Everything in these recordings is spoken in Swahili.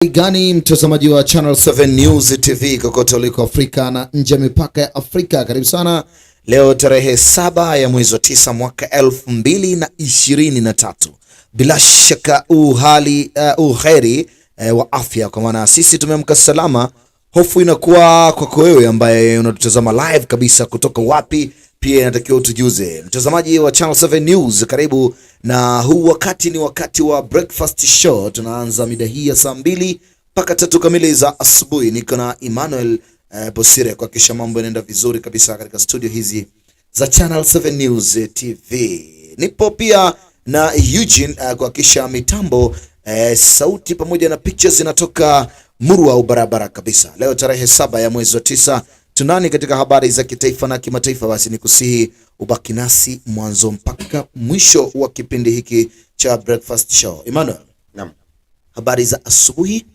Gani mtazamaji wa Channel 7 News TV kokote uliko Afrika na nje ya mipaka ya Afrika, karibu sana. Leo tarehe 7 ya mwezi wa 9 mwaka 2023. Bila shaka uheri wa afya, kwa maana sisi tumeamka salama. Hofu inakuwa kwako wewe ambaye unatutazama live kabisa kutoka wapi, pia inatakiwa utujuze. Mtazamaji wa Channel 7 News, karibu, na huu wakati ni wakati wa breakfast show. Tunaanza mida hii ya saa 2 mpaka 3 kamili za asubuhi. Niko na Emmanuel Bosire kuhakikisha mambo yanaenda vizuri kabisa katika studio hizi za Channel 7 News TV. Nipo pia na Eugene kuhakikisha mitambo, sauti pamoja na pictures zinatoka murwa au barabara kabisa. Leo tarehe 7 ya mwezi wa 9, tunani katika habari za kitaifa na kimataifa. Basi nikusihi ubaki nasi mwanzo mpaka mwisho wa kipindi hiki cha breakfast show. Emmanuel, naam, habari za asubuhi?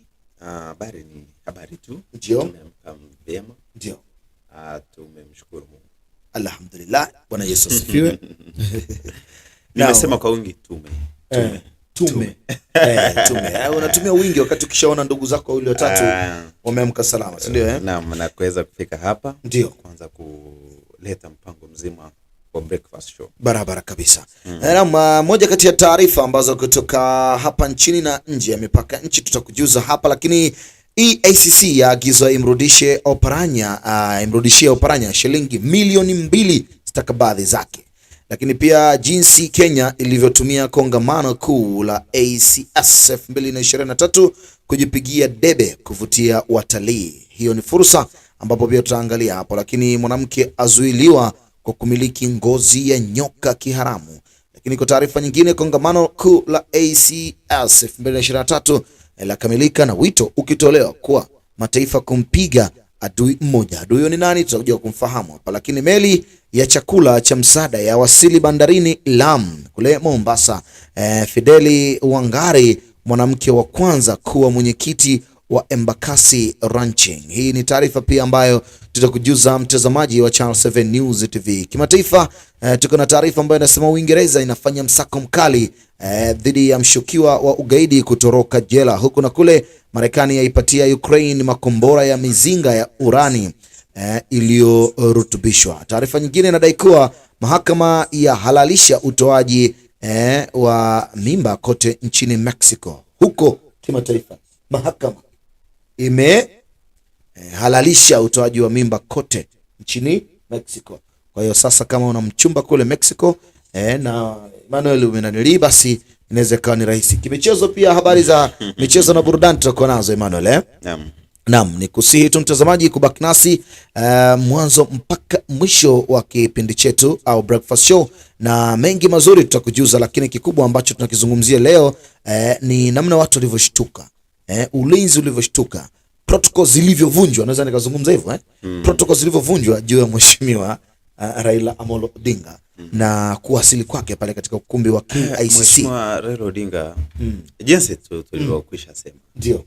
Habari ni habari tu. Ndio. Tumeamka vyema. Ndio. Tumemshukuru Mungu. Alhamdulillah. Bwana Yesu asifiwe. Nimesema kwa wingi tume. Unatumia wingi wakati ukishaona ndugu zako wawili watatu wameamka salama, si ndio? Naam, na kuweza kufika hapa ndio kwanza kuleta mpango mzima wa breakfast show. Barabara kabisa. Naam, moja kati ya taarifa ambazo kutoka hapa nchini na nje ya mipaka nchi tutakujuza hapa, lakini ACC yaagizwa imrudishie Oparanya shilingi milioni 2 stakabadhi zake. Lakini pia jinsi Kenya ilivyotumia kongamano kuu la ACS 2023 kujipigia debe kuvutia watalii. Hiyo ni fursa ambapo pia tutaangalia hapo. Lakini mwanamke azuiliwa kwa kumiliki ngozi ya nyoka kiharamu. Lakini kwa taarifa nyingine, kongamano kuu la ACS 2023 la kamilika na wito ukitolewa kwa mataifa kumpiga adui mmoja. Adui ni nani? Tutakuja kumfahamu hapa. Lakini meli ya chakula cha msaada ya wasili bandarini Lamu kule Mombasa. Fideli Wangari, mwanamke wa kwanza kuwa mwenyekiti wa Embakasi Ranching. Hii ni taarifa pia ambayo tutakujuza mtazamaji wa Channel 7 News TV. Kimataifa, tuko na taarifa ambayo inasema Uingereza inafanya msako mkali dhidi ya mshukiwa wa ugaidi kutoroka jela. Huku na kule, Marekani yaipatia Ukraine makombora ya mizinga ya urani iliyorutubishwa. Taarifa nyingine inadai kuwa mahakama ya halalisha utoaji wa mimba kote nchini Mexico. Huko kimataifa, mahakama halalisha utoaji wa mimba kote nchini Mexico. Kwa hiyo sasa kama una mchumba kule Mexico na Emmanuel umenanili, basi inaweza kuwa ni rahisi. Kimichezo pia, habari za michezo na burudani tutakuwa nazo Emmanuel. Naam, ni kusihi tu mtazamaji kubaki nasi mwanzo mpaka mwisho wa kipindi chetu au breakfast show, na mengi mazuri tutakujuza. Lakini kikubwa ambacho tunakizungumzia leo ni namna watu walivyoshtuka, ulinzi ulivyoshtuka, protocols zilivyovunjwa, naweza nikazungumza hivyo protocols zilivyovunjwa juu ya mheshimiwa Raila Amolo Odinga na kuwasili kwake pale katika ukumbi wa KICC. Mheshimiwa Raila Odinga, jinsi tulivyokwisha sema, ndio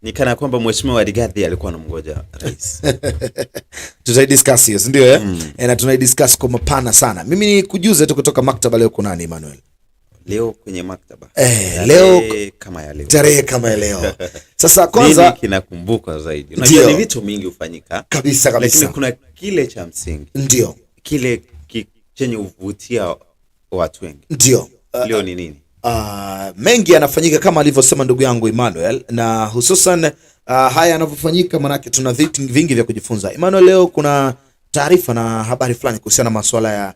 ni kana kwamba mheshimiwa Rigathi alikuwa anamngoja rais. Tutaidiscuss hiyo, ndio na tunaidiscuss kwa mapana sana. Mimi ni kujuze tu kutoka maktaba leo kuna nani Emmanuel? Leo kwenye maktaba leo kama ya leo, tarehe kama ya leo. Sasa kwanza nini kinakumbuka zaidi? Unajua ni vitu mingi hufanyika kabisa, lakini kuna kile cha msingi, ndio kile chenye uvutia watu wengi. Ndio leo ni nini? Mengi yanafanyika kama alivyosema ndugu yangu Emmanuel, na hususan haya yanavyofanyika manake tuna vitu vingi vya kujifunza. Emmanuel, leo kuna taarifa na habari fulani kuhusiana na masuala ya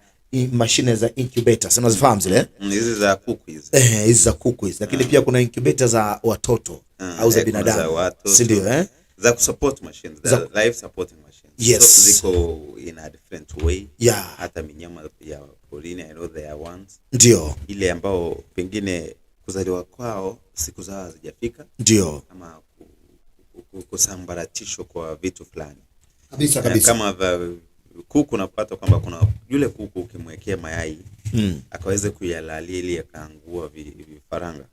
mashine za incubators. Unazifahamu zile? Hizi za kuku hizi. Hizi za kuku hizi. Lakini pia kuna incubators za watoto au za binadamu. Si ndio za kusupport machines, za life supporting machines. Yes. So, ziko in a different way. Yeah. Hata minyama ya porini, I know there are ones. Ndio. Ile ambao pengine kuzaliwa kwao siku zao hazijafika. Ndio. Ama kusambaratishwa kwa vitu fulani. Kabisa. Kama kuku napata kwamba kuna yule kuku ukimwekea mayai akaweze kuyalalia ili akaangua vifaranga.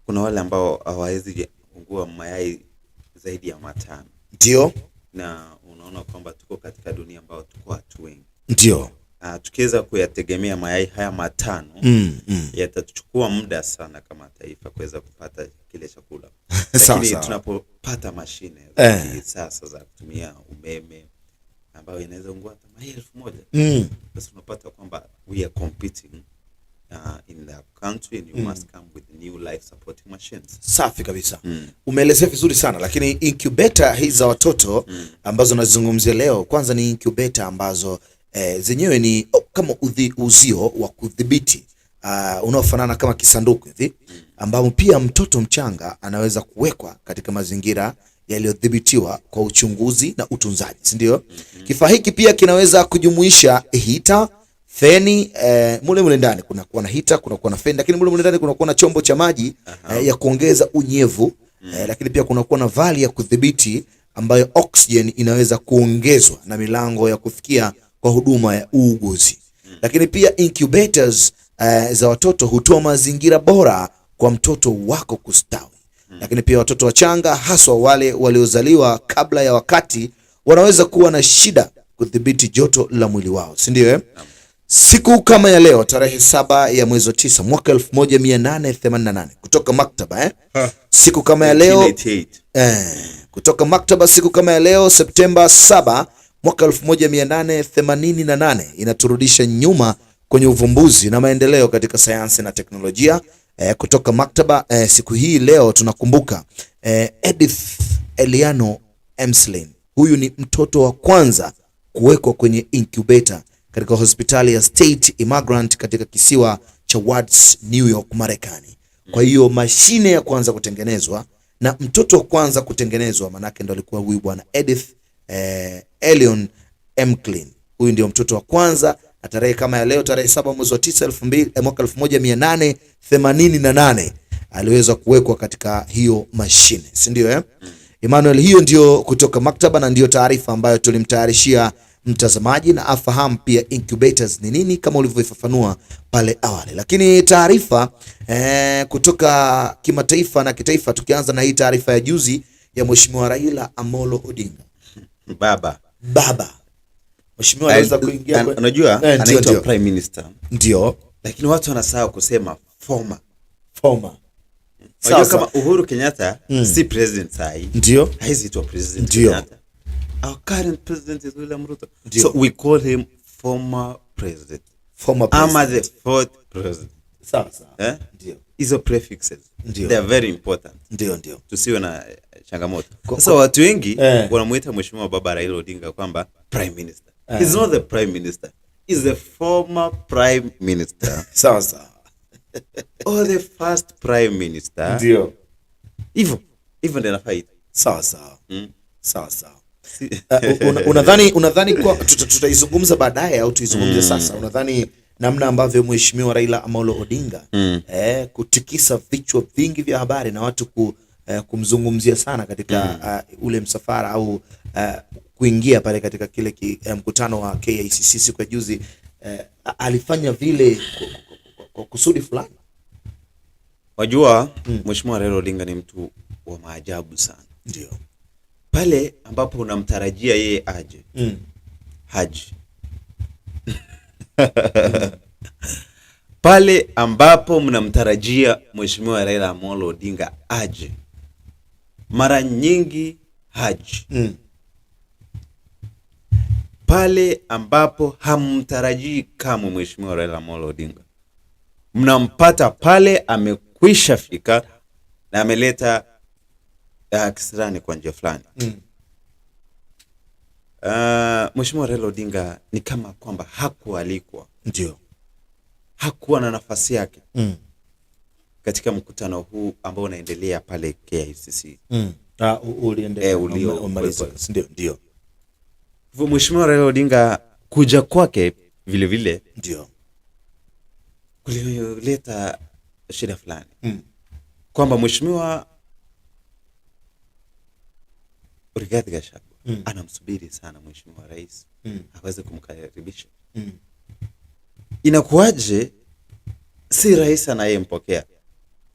Kuna wale ambao hawawezi kuangua mayai zaidi ya 5. Ndio. Na unaona kwamba tuko katika dunia ambao tuko watu wengi. Ndio. tukiweza kuyategemea mayai haya matano yatachukua muda sana kama taifa kuweza kupata kile chakula. Lakini tunapopata mashine sasa za kutumia umeme ambayo inaweza ungua hata mayai 1000, basi tunapata kwamba we are competing in the country and you must come with new life supporting machines. Safi kabisa. Umeelezea vizuri sana, lakini incubator hizi za watoto ambazo nazungumzia leo, kwanza ni incubator ambazo zenyewe ni kama uzio wa kudhibiti unaofanana kama kisanduku hivi, ambao pia mtoto mchanga anaweza kuwekwa katika mazingira yaliyodhibitiwa kwa uchunguzi na utunzaji, si ndio? Kifaa hiki pia kinaweza kujumuisha hita, feni, mule ndani kuna kuwa na hita, kuna kuwa na feni, lakini mule ndani kuna kuwa na chombo cha maji ya kuongeza unyevu, lakini pia kuna kuwa na vali ya kudhibiti ambayo oxygen inaweza kuongezwa na milango ya kufikia kwa huduma ya uuguzi. Lakini pia incubators za watoto hutoa mazingira bora kwa mtoto wako kustawi. Lakini pia watoto wachanga, haswa wale waliozaliwa kabla ya wakati, wanaweza kuwa na shida kudhibiti joto la mwili wao, si ndio? Siku kama ya leo tarehe 7 ya mwezi wa 9 mwaka 1888 kutoka maktaba siku kama ya leo kutoka maktaba, siku kama ya leo Septemba 7 mwaka 1888 inaturudisha nyuma kwenye uvumbuzi na maendeleo katika sayansi na teknolojia. Kutoka maktaba, siku hii leo tunakumbuka Edith Eliano Emslin. Huyu ni mtoto wa kwanza kuwekwa kwenye incubator katika hospitali ya State Immigrant katika kisiwa cha Wards, New York, Marekani. Kwa hiyo mashine ya kwanza kutengenezwa na mtoto wa kwanza kutengenezwa, manake ndo alikuwa huyu bwana Edith Elion Emslin. Huyu ndio mtoto wa kwanza, na tarehe kama ya leo tarehe 7 mwezi wa 9 mwaka 1888 aliweza kuwekwa katika hiyo mashine, si ndio? Emmanuel, hiyo ndio kutoka maktaba na ndio taarifa ambayo tulimtayarishia mtazamaji, na afahamu pia incubators ni nini kama ulivyofafanua pale awali. Lakini taarifa kutoka kimataifa na kitaifa, tukianza na hii taarifa ya juzi ya Mheshimiwa Raila Amolo Odinga. Baba Mheshimiwa anaweza kuingia, unajua anaitwa prime minister, ndio, lakini watu wanasahau kusema former. Sasa kama Uhuru Kenyatta si president sai, ndio haizi to president Kenyatta. Our current president is William Ruto. So we call him former president. Ama the fourth president. Sasa ndio hizo prefixes, they are very important. Ndio tusiwe na changamoto. Sasa watu wengi wanamuita Mheshimiwa Baba Raila Odinga kwamba prime minister. He's not the prime minister, he's the former prime minister. Sasa or the first prime minister. Ndio hivyo ndio nafaida. Sasa unadhani kwa tutaizungumza baadaye au tuizungumzie sasa? Unadhani namna ambavyo Mheshimiwa Raila Amolo Odinga kutikisa vichwa vingi vya habari na watu kumzungumzia sana katika ule msafara au kuingia pale katika kile mkutano wa KICC siku ya juzi, alifanya vile kwa kusudi fulani? Wajua, Mheshimiwa Raila Odinga ni mtu wa maajabu sana. Ndio. Pale ambapo unamtarajia yeye aje, haji. Pale ambapo mnamtarajia Mheshimiwa Raila Amolo Odinga aje, mara nyingi haji. Pale ambapo hamtarajii kama Mheshimiwa Raila Amolo Odinga, mnampata pale amekwisha fika na ameleta kisirani kwa njia fulani. Mheshimiwa Raila Odinga ni kama kwamba hakualikwa. Ndio. Hakuwa na nafasi yake katika mkutano huu ambao unaendelea pale KICC. Uliendelea ndio. Hivyo Mheshimiwa Raila Odinga kuja kwake vile vile ndio kulileta shida fulani. Kwamba Mheshimiwa Rigathi Gachagua anamsubiri sana Mheshimiwa Rais aweze kumkaribisha. Inakuaje si rais anayempokea,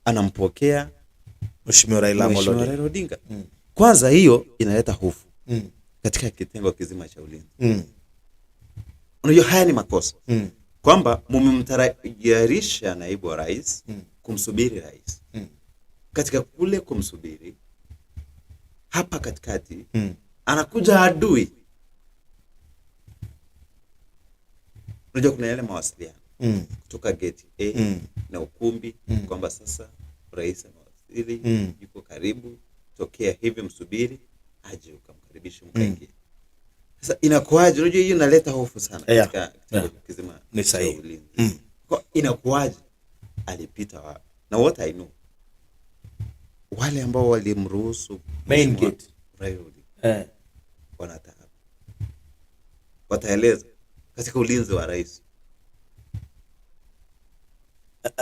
anampokea Mheshimiwa Raila Odinga? Kwanza hiyo inaleta hofu katika kitengo kizima cha ulinzi. Unajua haya ni makosa. Kwamba mumemtayarisha naibu wa rais kumsubiri rais. Katika kule kumsubiri, hapa katikati anakuja adui. Unajua kuna yale mawasiliano kutoka gate A na ukumbi kwamba sasa rais anawasili, yuko karibu, tokea hivi msubiri aje ukamkaribisha mkaingia. Sasa inakuaje? Unajua hiyo inaleta hofu sana katika kizima ni sahihi. Kwa inakuaje? Alipita wapi? Na what I know, wale ambao walimruhusu main gate wanataka wataeleza katika ulinzi wa rais.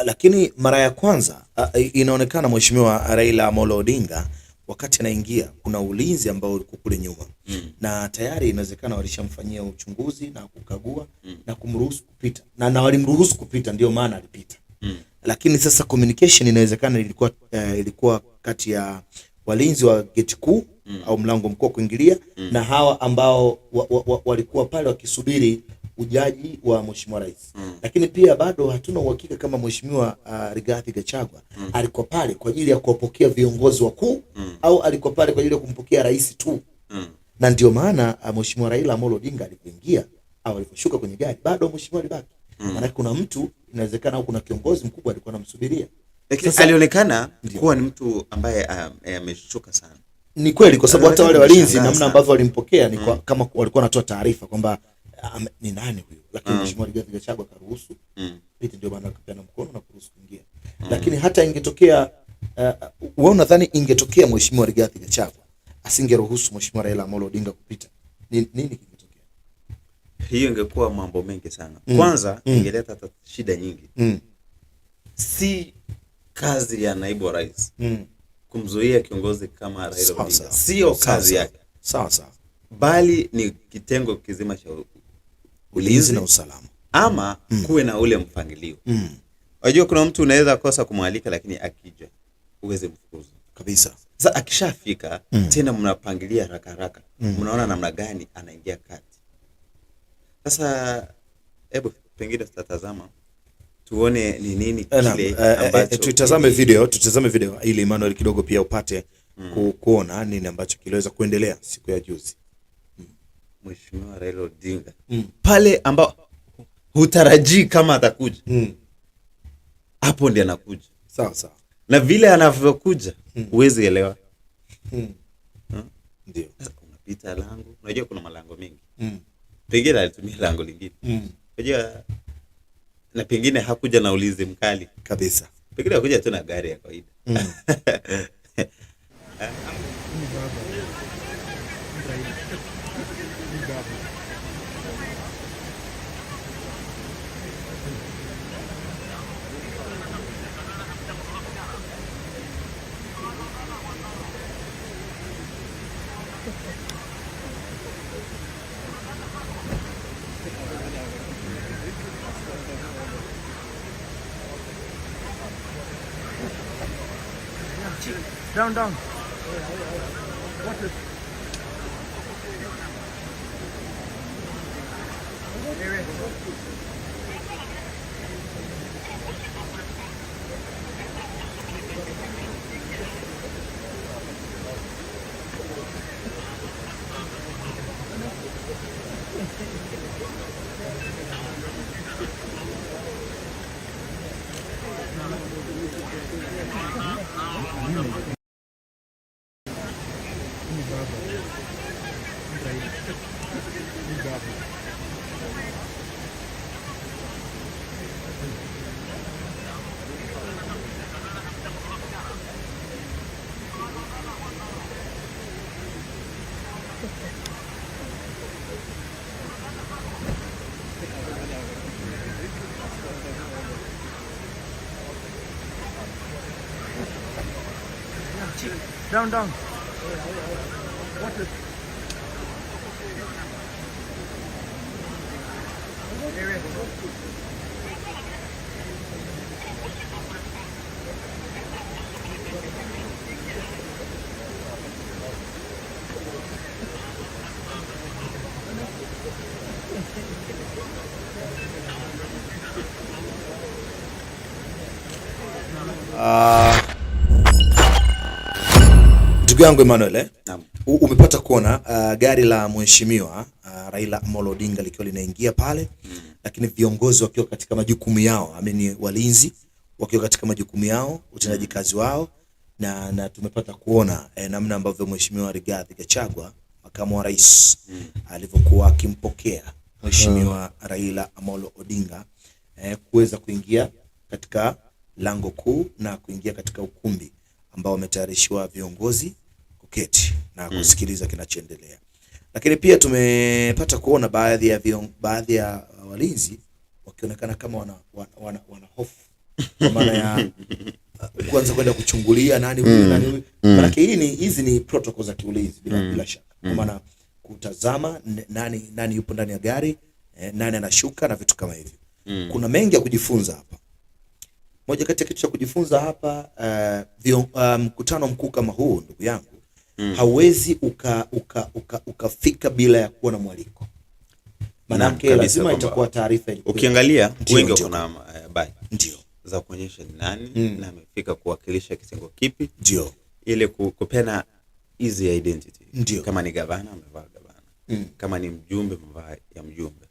Lakini mara ya kwanza inaonekana Mheshimiwa Raila Amolo Odinga wakati anaingia kuna ulinzi ambao ulikuwa kule nyuma na tayari inawezekana walishamfanyia uchunguzi na kukagua na kumruhusu kupita na walimruhusu kupita, ndio maana alipita. Lakini sasa communication inawezekana ilikuwa kati ya walinzi wa gate kuu au mlango mkuu kuingilia na hawa ambao walikuwa pale wakisubiri ujaji wa Mheshimiwa Rais. Lakini pia bado hatuna uhakika kama Mheshimiwa Rigathi Gachagua alikuwa pale kwa ajili ya kuwapokea viongozi wakuu au alikuwa pale kwa ajili ya kumpokea rais tu. Na ndio maana Mheshimiwa Raila Amolo Odinga alipoingia au aliposhuka kwenye gari bado Mheshimiwa alibaki. Maana kuna mtu inawezekana au kuna kiongozi mkubwa alikuwa anamsubiria. Sasa alionekana kuwa ni mtu ambaye ameshuka sana. Ni kweli kwa sababu hata wale walinzi namna ambavyo walimpokea ni kama walikuwa wanatoa taarifa kwamba ni nani huyo, lakini Mheshimiwa Rigathi Gachagua karuhusu pite, ndio maana akapeana mkono na kuruhusu kuingia. Lakini hata ingetokea wewe unadhani ingetokea Mheshimiwa Rigathi Gachagua asingeruhusu Mheshimiwa Raila Amolo Odinga kupita, nini kingetokea? Hiyo ingekuwa mambo mengi sana. Kwanza ingeleta shida nyingi. Si kazi ya naibu wa rais kumzuia kiongozi kama Raila Odinga, sio kazi yake. Sawa, bali ni kitengo kizima cha ulinzi na usalama, ama kuwe na ule mpangilio. Unajua kuna mtu unaweza kosa kumwalika lakini akija uweze mfukuza kabisa. Sasa akishafika tena mnapangilia haraka mnaona namna gani anaingia kati. Sasa hebu pengine tutatazama tuone ni nini kile ambacho tutazame video ili Emmanuel kidogo pia upate kuona nini ambacho kiliweza kuendelea siku ya juzi. Mheshimiwa Raila Odinga pale ambao hutarajii kama atakuja, hapo ndiye anakuja. Sawa. Na vile anavyokuja huwezi elewa. Ndio. Unapita lango, unajua kuna malango mengi. Pengine alitumia lango lingine. Unajua na pengine hakuja na ulinzi mkali kabisa. Pengine hakuja tu na gari ya kawaida. Down. What is down. What is Ndugu yangu Emmanuel, umepata kuona gari la mheshimiwa Raila Amolo Odinga likiwa linaingia pale, lakini viongozi wakiwa katika majukumu yao, ameni walinzi wakiwa katika majukumu yao, utendaji kazi wao, na tumepata kuona namna ambavyo mheshimiwa Rigathi Gachagua, makamu wa rais, alivyokuwa akimpokea mheshimiwa Raila Amolo Odinga kuweza kuingia katika lango kuu na kuingia katika ukumbi ambao umetayarishiwa viongozi kuketi na kusikiliza kinachoendelea. Lakini pia tumepata kuona baadhi ya walinzi wakionekana kama wana hofu, kwa maana ya kuanza kwenda kuchungulia nani huyu nani huyu. Maana hizi ni protocol za kiulinzi bila shaka. Kwa maana kutazama nani yupo ndani ya gari, nani anashuka na vitu kama hivyo. Kuna mengi ya kujifunza hapa. Moja kati ya kitu cha kujifunza hapa, mkutano mkuu kama huu, ndugu yangu, hauwezi ukafika bila ya kuwa na mwaliko. Manake lazima itakuwa taarifa ile. Ukiangalia wengi wako na ndio za kuonyesha nani na amefika kuwakilisha kitengo kipi, ndio ile kupena easy identity. Ndiyo. Kama ni gavana amevaa gavana, kama ni mjumbe amevaa ya mjumbe.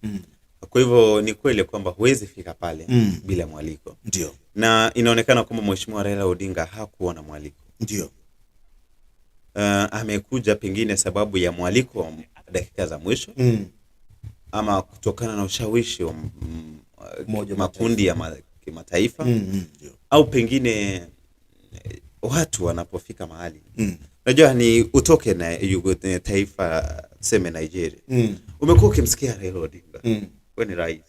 Kwa hivyo ni kweli kwamba huwezi fika pale bila mwaliko. Ndio. Na inaonekana kwamba mheshimiwa Raila Odinga hakuwa na mwaliko. Ndio. Amekuja pengine sababu ya mwaliko wa dakika za mwisho, ama kutokana na ushawishi wa makundi ya kimataifa, au pengine watu wanapofika mahali. Unajua ni utoke na taifa seme Nigeria. Umekuwa ukimsikia Raila Odinga. Wewe ni rais.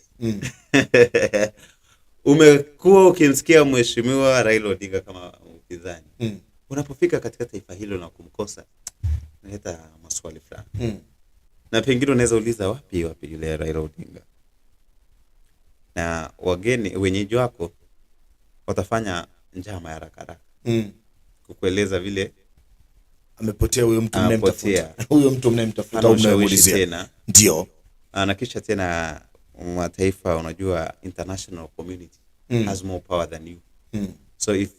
Umekuwa ukimsikia mheshimiwa Raila Odinga kama mpinzani. Unapofika katika taifa hilo na kumkosa, inaleta maswali fulani. Na pengine unaweza uliza wapi yule Raila Odinga? Na wageni wenyeji wako watafanya njama ya haraka kukueleza vile amepotea huyo mtu mnemtafuta. Huyo mtu mnemtafuta unamuulizia. Ndio. Na kisha tena mataifa, unajua international community has more power than you. So if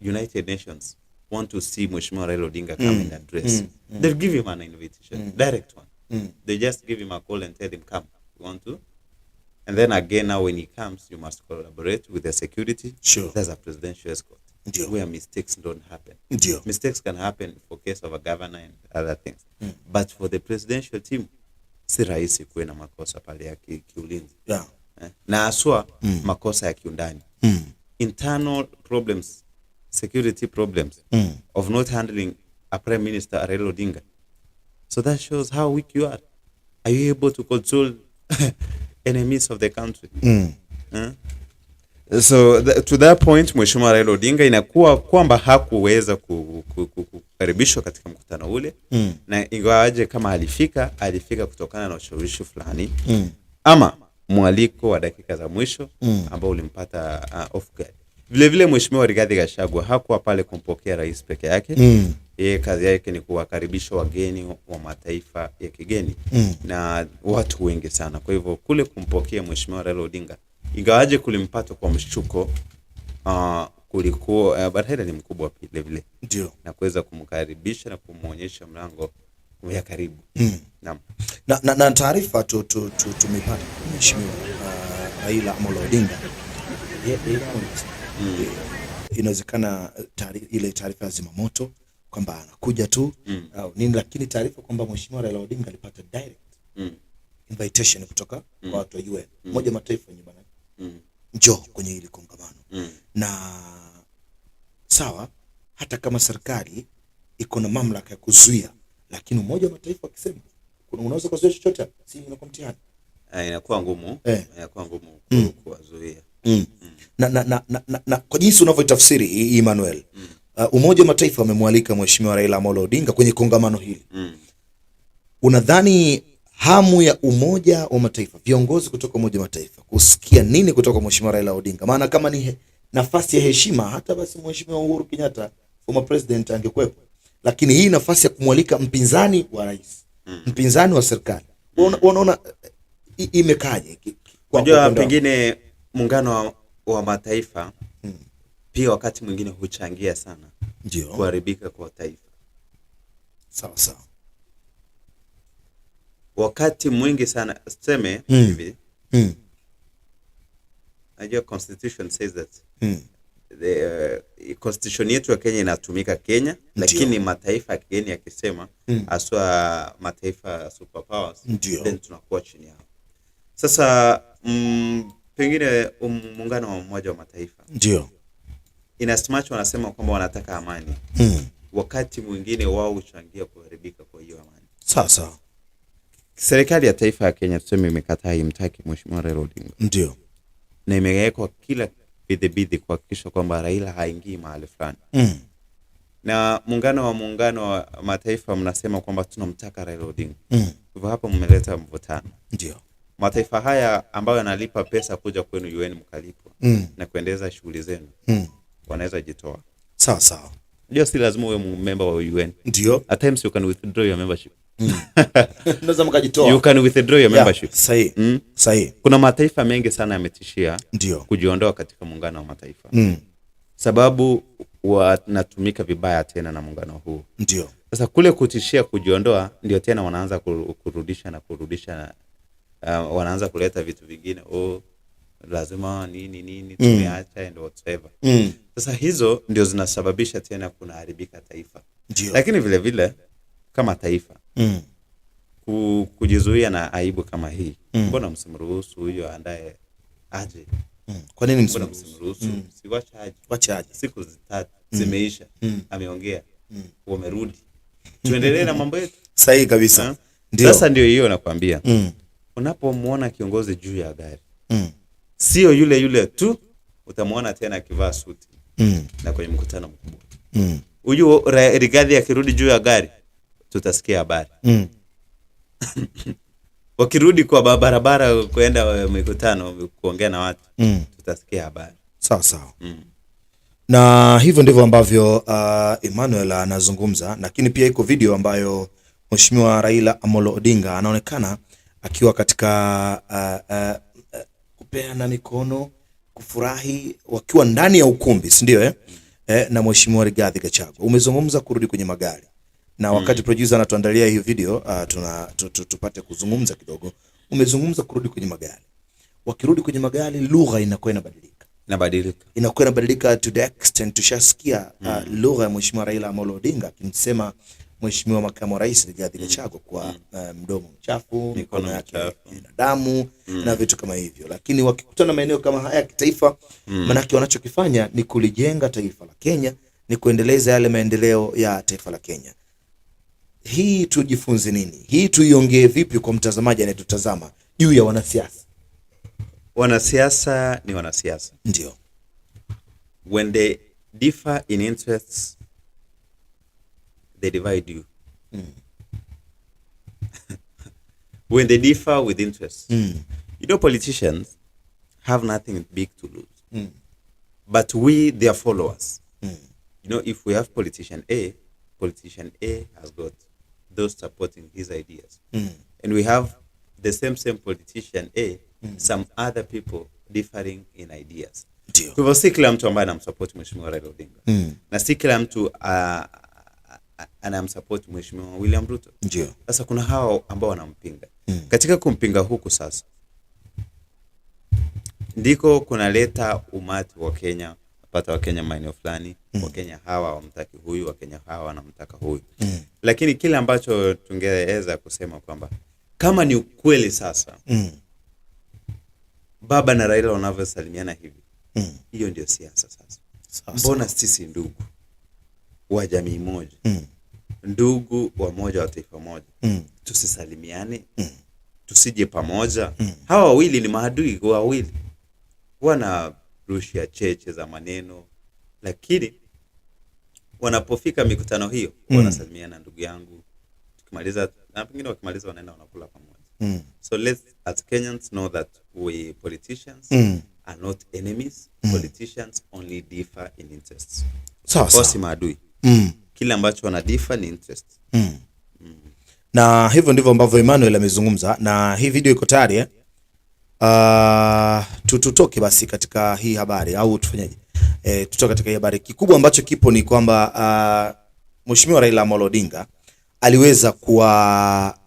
United Nations want to see mheshimiwa Raila Odinga come and address, they'll give him an invitation, direct one. They just give him a call and tell him, come, you want to? And then again, now when he comes, you must collaborate with the security. Sure. There's a presidential escort. Ndio. Where mistakes don't happen. Ndio. Mistakes can happen for case of a governor and other things. But for the presidential team, si rahisi kuwe na makosa pale ya kiulinzi. Yeah. Na aswa makosa ya kiundani. Internal problems, security problems of not handling a prime minister, Raila Odinga. So that shows how weak you are. Are you able to control enemies of the country? So to that point, mheshimiwa Raila Odinga inakuwa kwamba hakuweza kukaribishwa katika mkutano ule, na ingawaje kama alifika kutokana na ushawishi fulani, ama mwaliko wa dakika za mwisho ambao ulimpata off guard. Vile vile mheshimiwa Rigathi Gachagua hakuwa pale kumpokea rais peke yake. Yeye kazi yake ni kuwakaribisha wageni wa mataifa ya kigeni na watu wengi sana. Kwa hivyo kule kumpokea mheshimiwa Raila Odinga, ingawaje kulimpata kwa mshuko, kulikuwa Raila ni mkubwa vile vile. Ndio. Na kuweza kumkaribisha na kumuonyesha mlango ya karibu. Naam. Na taarifa tumepata kwa mheshimiwa Raila Amolo Odinga. Inawezekana ile taarifa ya zimamoto kwamba anakuja tu au nini, lakini taarifa kwamba mheshimiwa Raila Odinga alipata direct invitation kutoka kwa watu wa UN, Umoja wa Mataifa wenye bana, njoo kwenye ile kongamano. Na sawa, hata kama serikali iko na mamlaka ya kuzuia, lakini Umoja wa Mataifa akisema unaweza kuzuia chochote, si inakuwa mtihani. Inakuwa ngumu, inakuwa ngumu kuwazuia. Na kwa jinsi unavyotafsiri Emmanuel, Umoja wa Mataifa wamemwalika mheshimiwa Raila Amolo Odinga kwenye kongamano hili. Unadhani hamu ya Umoja wa Mataifa, viongozi kutoka Umoja wa Mataifa kusikia nini kutoka mheshimiwa Raila Odinga? Maana kama ni nafasi ya heshima, hata basi mheshimiwa Uhuru Kenyatta, former president, angekuwepo. Lakini hii nafasi ya kumwalika mpinzani wa rais, mpinzani wa serikali, unaona imekaje? Unajua pengine muungano wa mataifa pia wakati mwingine huchangia sana ndio kuharibika kwa taifa. Sawa sawa. Wakati mwingi sana tuseme hivi. Najua constitution says that the constitution yetu ya Kenya inatumika Kenya, lakini mataifa ya kigeni yakisema aswa mataifa superpowers then tunakuwa chini yao. Sasa pengine muungano wa Umoja wa Mataifa ndio inasmacho wanasema kwamba wanataka amani. Wakati mwingine wao huchangia kuharibika kwa hiyo amani. Sawa sawa. Serikali ya taifa ya Kenya tuseme imekataa imtaki Mheshimiwa Raila Odinga. Ndio. Na imewekwa kila bidii kuhakikisha kwamba Raila haingii mahali fulani. Na muungano wa mataifa mnasema kwamba tunamtaka Raila Odinga. Hivyo hapo mmeleta mvutano. Ndio. Mataifa haya ambayo yanalipa pesa kuja kwenu UN mkalipwa na kuendeleza shughuli zenu wanaweza jitoa. Sawa sawa. Ndio, si lazima uwe member wa UN. Ndio. At times you can withdraw your membership. Unaweza mkajitoa. You can withdraw your membership. Sahihi. Sahihi. Kuna mataifa mengi sana yametishia kujiondoa katika muungano wa mataifa. Sababu wanatumika vibaya tena na muungano huu. Ndio. Sasa kule kutishia kujiondoa ndio tena wanaanza kurudisha wanaanza kuleta vitu vingine, lazima nini tumeacha and whatever. Sasa hizo ndio zinasababisha tena kuna haribika taifa. Ndio. Lakini vile vile kama taifa kujizuia na aibu kama hii, mbona msimruhusu huyo andaye aje? Kwa nini msimruhusu? Si wacha aje. Siku 3 zimeisha, ameongea, wamerudi. Tuendelee na mambo yetu. Sahihi kabisa. Ndio. Sasa ndio hiyo nakwambia. Unapomuona kiongozi juu ya gari, sio yule tu, utamuona tena akivaa suti na kwenye mkutano mkubwa. Huyu Rigathi akirudi juu ya gari tutasikia habari. Wakirudi kwa barabara kwenda mikutano kuongea na watu tutasikia habari. Sawa sawa. Na hivyo ndivyo ambavyo Emmanuel anazungumza, lakini pia iko video ambayo Mheshimiwa Raila Amolo Odinga anaonekana akiwa katika kupeana mikono, kufurahi wakiwa ndani ya ukumbi, si ndio na Mheshimiwa Rigathi Gachagua. Umezungumza kurudi kwenye magari. Na wakati producer anatuandalia hiyo video tupate kuzungumza kidogo. Umezungumza kurudi kwenye magari. Wakirudi kwenye magari lugha inakuwa inabadilika to the extent tushasikia lugha ya Mheshimiwa Raila Amolo Odinga akimsema Mheshimiwa Makamu wa Rais Rigathi Gachagua kwa mdomo mchafu, mikono yake na damu na vitu kama hivyo. Lakini wakikutana maeneo kama haya kitaifa, manake wanachokifanya ni kulijenga taifa la Kenya, ni kuendeleza yale maendeleo ya taifa la Kenya. Hii tujifunze nini? Hii tuiongee vipi kwa mtazamaji anayetutazama juu ya wanasiasa? Wanasiasa ni wanasiasa. Ndio. When they differ in interests, they divide you. When they differ with interests. You know, politicians have nothing big to lose. But we, their followers. You know, if we have politician A has got those supporting his ideas. And we have the same politician A, some other people differing in ideas. Kwa hivyo si kila mtu ambaye anamsupport Mheshimiwa Raila Odinga. Na si kila mtu anamsupport Mheshimiwa William Ruto. Sasa kuna hao ambao wanampinga. Katika kumpinga huku sasa ndiko kunaleta umati wa Kenya, pata wa Kenya maeneo fulani, wa Kenya hawa wamtaki huyu, wa Kenya hawa wanamtaka huyu. Lakini kile ambacho tungeweza kusema kwamba kama ni ukweli sasa Baba na Raila wanavyosalimiana hivi, hiyo ndio siasa sasa. Mbona sisi ndugu wa jamii moja, ndugu wa moja wa taifa moja, tusisalimiane, tusije pamoja? Hawa wawili ni maadui wawili, wana rushia cheche za maneno, lakini wanapofika mikutano hiyo wanasalimiana, ndugu yangu, tukimaliza na pengine wakimaliza wanaenda wanakula pamoja. So let's as Kenyans know that we politicians are not enemies. Politicians only differ in interests. Si maadui. Kile ambacho wana differ ni interest. Na hivyo ndivyo ambavyo Emmanuel amezungumza, na hii video iko tayari tutoke basi katika hii habari au tufanyaje? tutoka katika habari. Kikubwa ambacho kipo ni kwamba Mheshimiwa Raila Amolo Odinga aliweza kuwa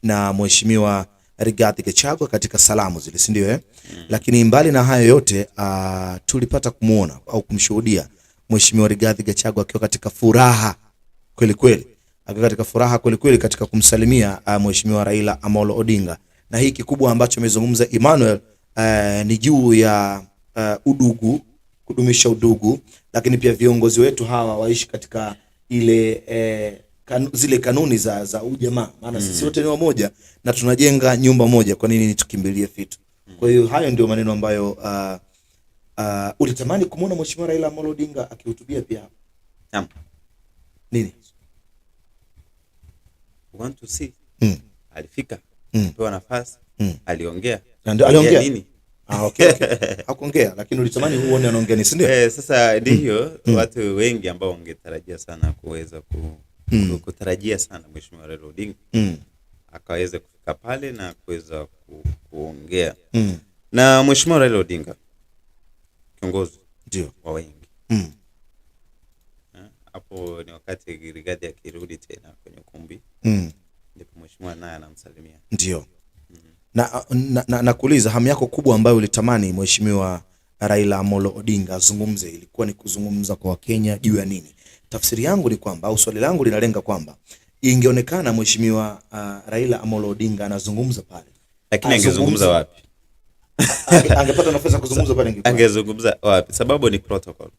na Mheshimiwa Rigathi Gachagua katika salamu zile, si ndio Lakini mbali na hayo yote tulipata kumuona au kumshuhudia Mheshimiwa Rigathi Gachagua akiwa katika furaha kweli kweli. Akiwa katika furaha kweli kweli katika kumsalimia Mheshimiwa Raila Amolo Odinga. Na hii kikubwa ambacho amezungumza Emmanuel ni juu ya udugu, kudumisha udugu, lakini pia viongozi wetu hawa waishi katika ile zile kanuni za ujamaa, maana sisi wote ni wamoja na tunajenga nyumba moja, kwa nini tukimbilie vitu? Kwa hiyo hayo ndio maneno ambayo ulitamani kumuona Mheshimiwa Raila Amolo Odinga akihutubia pia. Nini? Want to see. Alifika. Pewa nafasi. Aliongea. Aliongea nini? Okay. Hakuongea, lakini ulitamani uone anaongea nini, si ndio? Sasa ndio watu wengi ambao wangetarajia sana kuweza kutarajia sana Mheshimiwa Raila Odinga akaweza kufika pale na kuweza kuongea. Na Mheshimiwa Raila Odinga kiongozi ndio wa wengi. Hapo ni wakati Rigathi akirudi tena kwenye kumbi. Ndipo Mheshimiwa naye anamsalimia. Ndio. Na kuuliza hamu yako kubwa ambayo ulitamani Mheshimiwa Raila Amolo Odinga azungumze ilikuwa ni kuzungumza kwa Wakenya juu ya nini? Tafsiri yangu ni kwamba, au swali langu linalenga kwamba ingeonekana Mheshimiwa Raila Amolo Odinga anazungumza pale. Lakini angezungumza wapi? Angepata nafasi ya kuzungumza pale angezungumza wapi? Sababu ni protocol.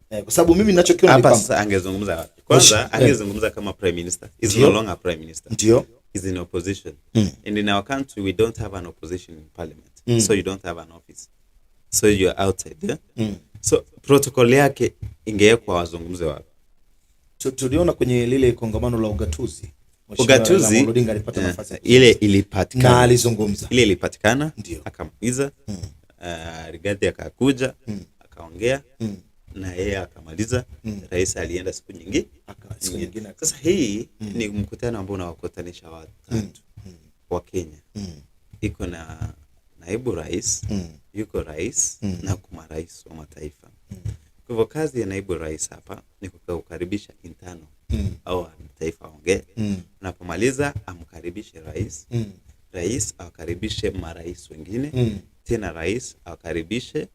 Kwa sababu mimi ninachokiona ni kwamba hapa angezungumza wapi? Kwanza angezungumza kama prime minister. Is no longer prime minister. Ndio. Is in opposition. And in our country we don't have an opposition in parliament. So you don't have an office. So you're outside. So protocol yake ingewekwa wazungumze wapi? Tuliona kwenye lile kongamano la ugatuzi. Ugatuzi Odinga alipata nafasi. Ile ilipatikana. Na alizungumza. Ile ilipatikana, akamaliza. Rigathi akakuja, akaongea. Na yeye akamaliza. Rais alienda siku nyingine. Sasa hii ni mkutano ambao unawakutanisha watu wa Kenya. Iko na naibu rais, yuko rais na kuma rais wa mataifa. Kwa hivyo kazi ya naibu rais hapa ni kukaribisha intano au mataifa ongee. Unapomaliza amkaribishe rais. Rais awakaribishe marais wengine. Tena rais awakaribishe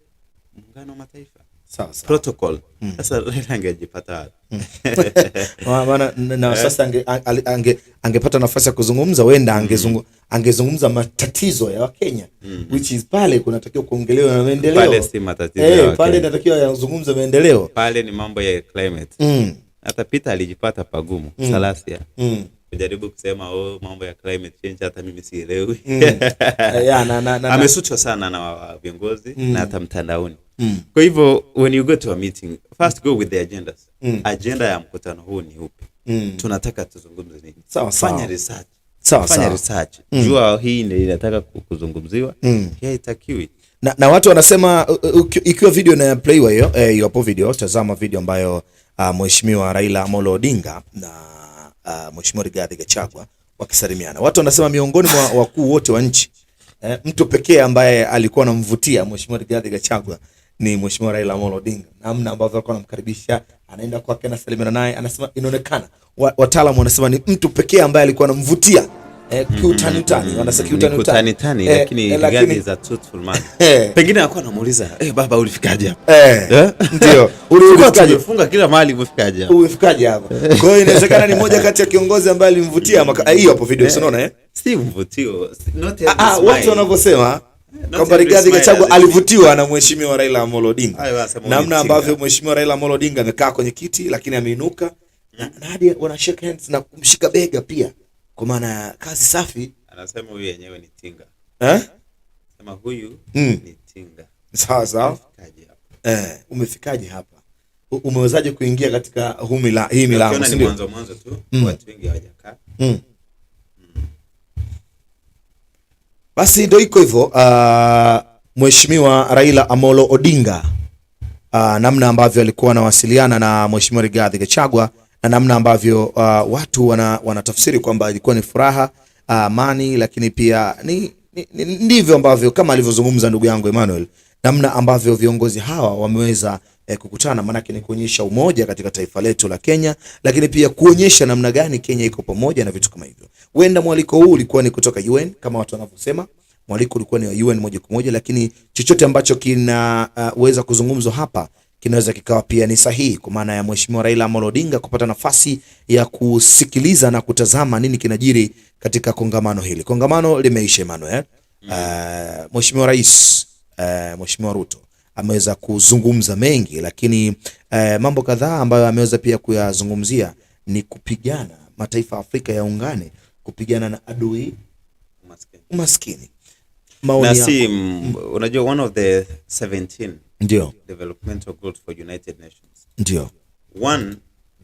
muungano wa mataifa. Sawa. Protocol. Sasa Raila angejipata maana na sasa angepata nafasi ya kuzungumza, wenda angezungumza matatizo ya Wakenya, which is pale kunatakiwa kuongelewa na maendeleo. Pale si matatizo ya Wakenya. Pale inatakiwa yazungumze maendeleo. Pale ni mambo ya climate. Hata Peter alijipata pagumu Salasia. Kujaribu kusema mambo ya climate change hata mimi sielewi. Amesutwa sana na viongozi na hata mtandaoni. Kwa hivyo when you go to a meeting, first go with the agendas. Agenda ya mkutano huu ni upi? Tunataka tuzungumze nini? Fanya research. Fanya research. Jua hii ndio inataka kuzungumziwa. Haitakiwi. Na watu wanasema ikiwa video na playwa hiyo, hapo video, tazama video ambayo Mheshimiwa Raila Amolo Odinga na Mheshimiwa Rigathi Gachagua wakisalimiana. Watu wanasema miongoni mwa wakuu wote wa nchi, mtu pekee ambaye alikuwa anamvutia Mheshimiwa Rigathi Gachagua ni Mheshimiwa Raila Amolo Odinga. Namna ambavyo alikuwa anamkaribisha, anaenda kwake na salimiana naye, anasema inaonekana wataalamu wanasema ni mtu pekee ambaye alikuwa anamvutia kiutani, wanasema kiutani, lakini Rigathi is a truthful man. Pengine alikuwa anamuuliza, baba ulifikaje hapa? Ndio. Ulifikaje? Ufunga kila mahali umefikaje hapa? Umefikaje hapa? Kwa hiyo inawezekana ni mmoja kati ya kiongozi ambaye alimvutia. Hiyo hapo video unaona Si mvutio. Watu wanavyosema kwamba Rigathi Gachagua alivutiwa na Mheshimiwa Raila Amolo Odinga. Namna ambavyo Mheshimiwa Raila Amolo Odinga amekaa kwenye kiti lakini ameinuka na hadi wana shake hands na kumshika bega pia. Kwa maana kazi safi. Anasema huyu yenyewe ni tinga. Sema huyu ni tinga. Sawa. Umefikaje hapa? Umewezaje kuingia katika hii milango? Ni mwanzo tu, watu wengi hawajakaa. Basi ndio iko hivyo. Mheshimiwa Raila Amolo Odinga, namna ambavyo alikuwa anawasiliana na Mheshimiwa Rigathi Gachagua na namna ambavyo watu wanatafsiri kwamba ilikuwa ni furaha, amani, lakini pia ndivyo ambavyo kama alivyozungumza ndugu yangu Emmanuel, namna ambavyo viongozi hawa wameweza kukutana, maanake ni kuonyesha umoja katika taifa letu la Kenya, lakini pia kuonyesha namna gani Kenya iko pamoja na vitu kama hivyo. Huenda mwaliko huu ulikuwa ni kutoka UN kama watu wanavyosema, mwaliko ulikuwa ni wa UN moja kwa moja, lakini chochote ambacho kinaweza kuzungumzwa hapa kinaweza kikawa pia ni sahihi, kwa maana ya Mheshimiwa Raila Amolo Odinga kupata nafasi ya kusikiliza na kutazama nini kinajiri katika kongamano hili. Kongamano limeisha, Emmanuel. Mheshimiwa Rais Mheshimiwa Ruto ameweza kuzungumza mengi, lakini mambo kadhaa ambayo ameweza pia kuyazungumzia ni kupigana, mataifa ya Afrika yaungane kupigana na adui umaskini. Na si unajua one of the 17 ndio developmental goals for United Nations. Ndio. One,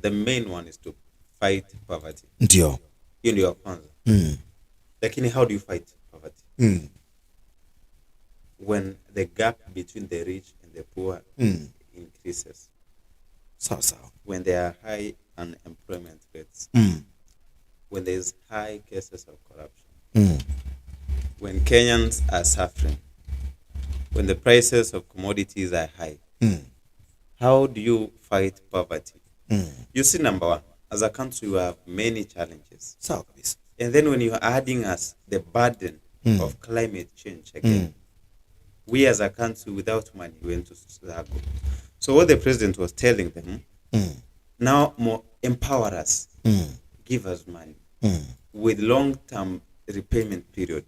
the main one is to fight poverty. Ndio. Hiyo ndio ya kwanza. Lakini how do you fight poverty? When the gap between the rich and the poor increases. So. When there are high unemployment rates. When there is high cases of corruption. When Kenyans are suffering. When the prices of commodities are high. How do you fight poverty? You see, number one, as a country, we have many challenges. So, and then when you are adding us the burden of climate change again, we as a country without money went to struggle. So what the president was telling them, now more empower us, give us money with long-term repayment period,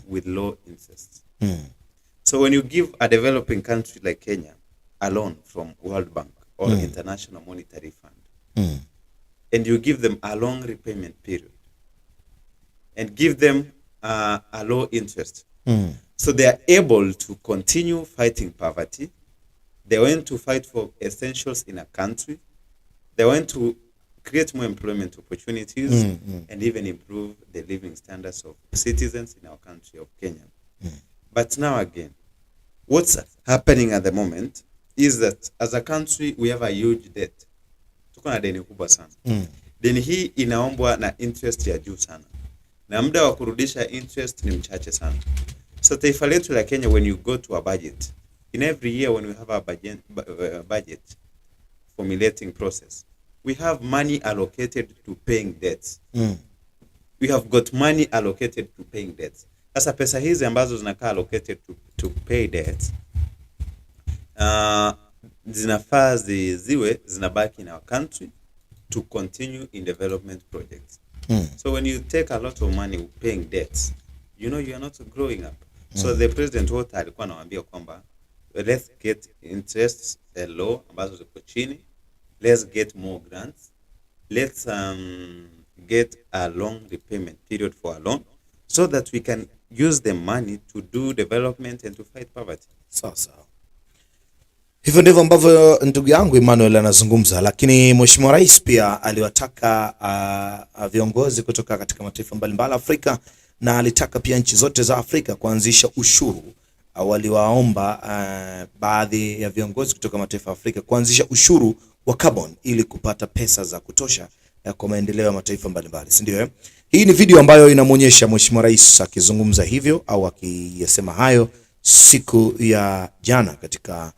with low interest. So when you give a developing country like Kenya a loan from World Bank or International Monetary Fund, and you give them a long repayment period, and give them a low interest, so they are able to continue fighting poverty. They want to fight for essentials in a country. They want to create more employment opportunities and even improve the living standards of citizens in our country of Kenya. But now again, what's happening at the moment is that as a country we have a huge debt. Tuko na deni kubwa sana. Deni hii inaombwa na interest ya juu sana. Na muda wa kurudisha interest ni mchache sana. So taifa letu la Kenya, when you go to a budget, in every year when we have a budget formulating process, we have money allocated to paying debts. We have got money allocated to paying debts. Sasa pesa hizi ambazo zinakaa allocated to pay debts, zinafaa ziwe zinabaki in our country to continue in development projects. So when you take a lot of money paying debts, you know you are not growing up. So the president wote alikuwa anawaambia kwamba let's get interest low ambazo ziko chini, let's get more grants, let's get a long repayment period for a loan, so that we can use the money to do development and to fight poverty. Sasa hivyo ndivyo ambavyo ndugu yangu Emmanuel anazungumza, lakini Mheshimiwa Rais pia aliwataka viongozi kutoka katika mataifa mbalimbali Afrika, na alitaka pia nchi zote za Afrika kuanzisha ushuru. Waliwaomba baadhi ya viongozi kutoka mataifa ya Afrika kuanzisha ushuru wa carbon ili kupata pesa za kutosha kwa maendeleo ya mataifa mbalimbali, si ndio? Hii ni video ambayo inamuonyesha Mheshimiwa Rais akizungumza hivyo au akiyasema hayo siku ya jana katika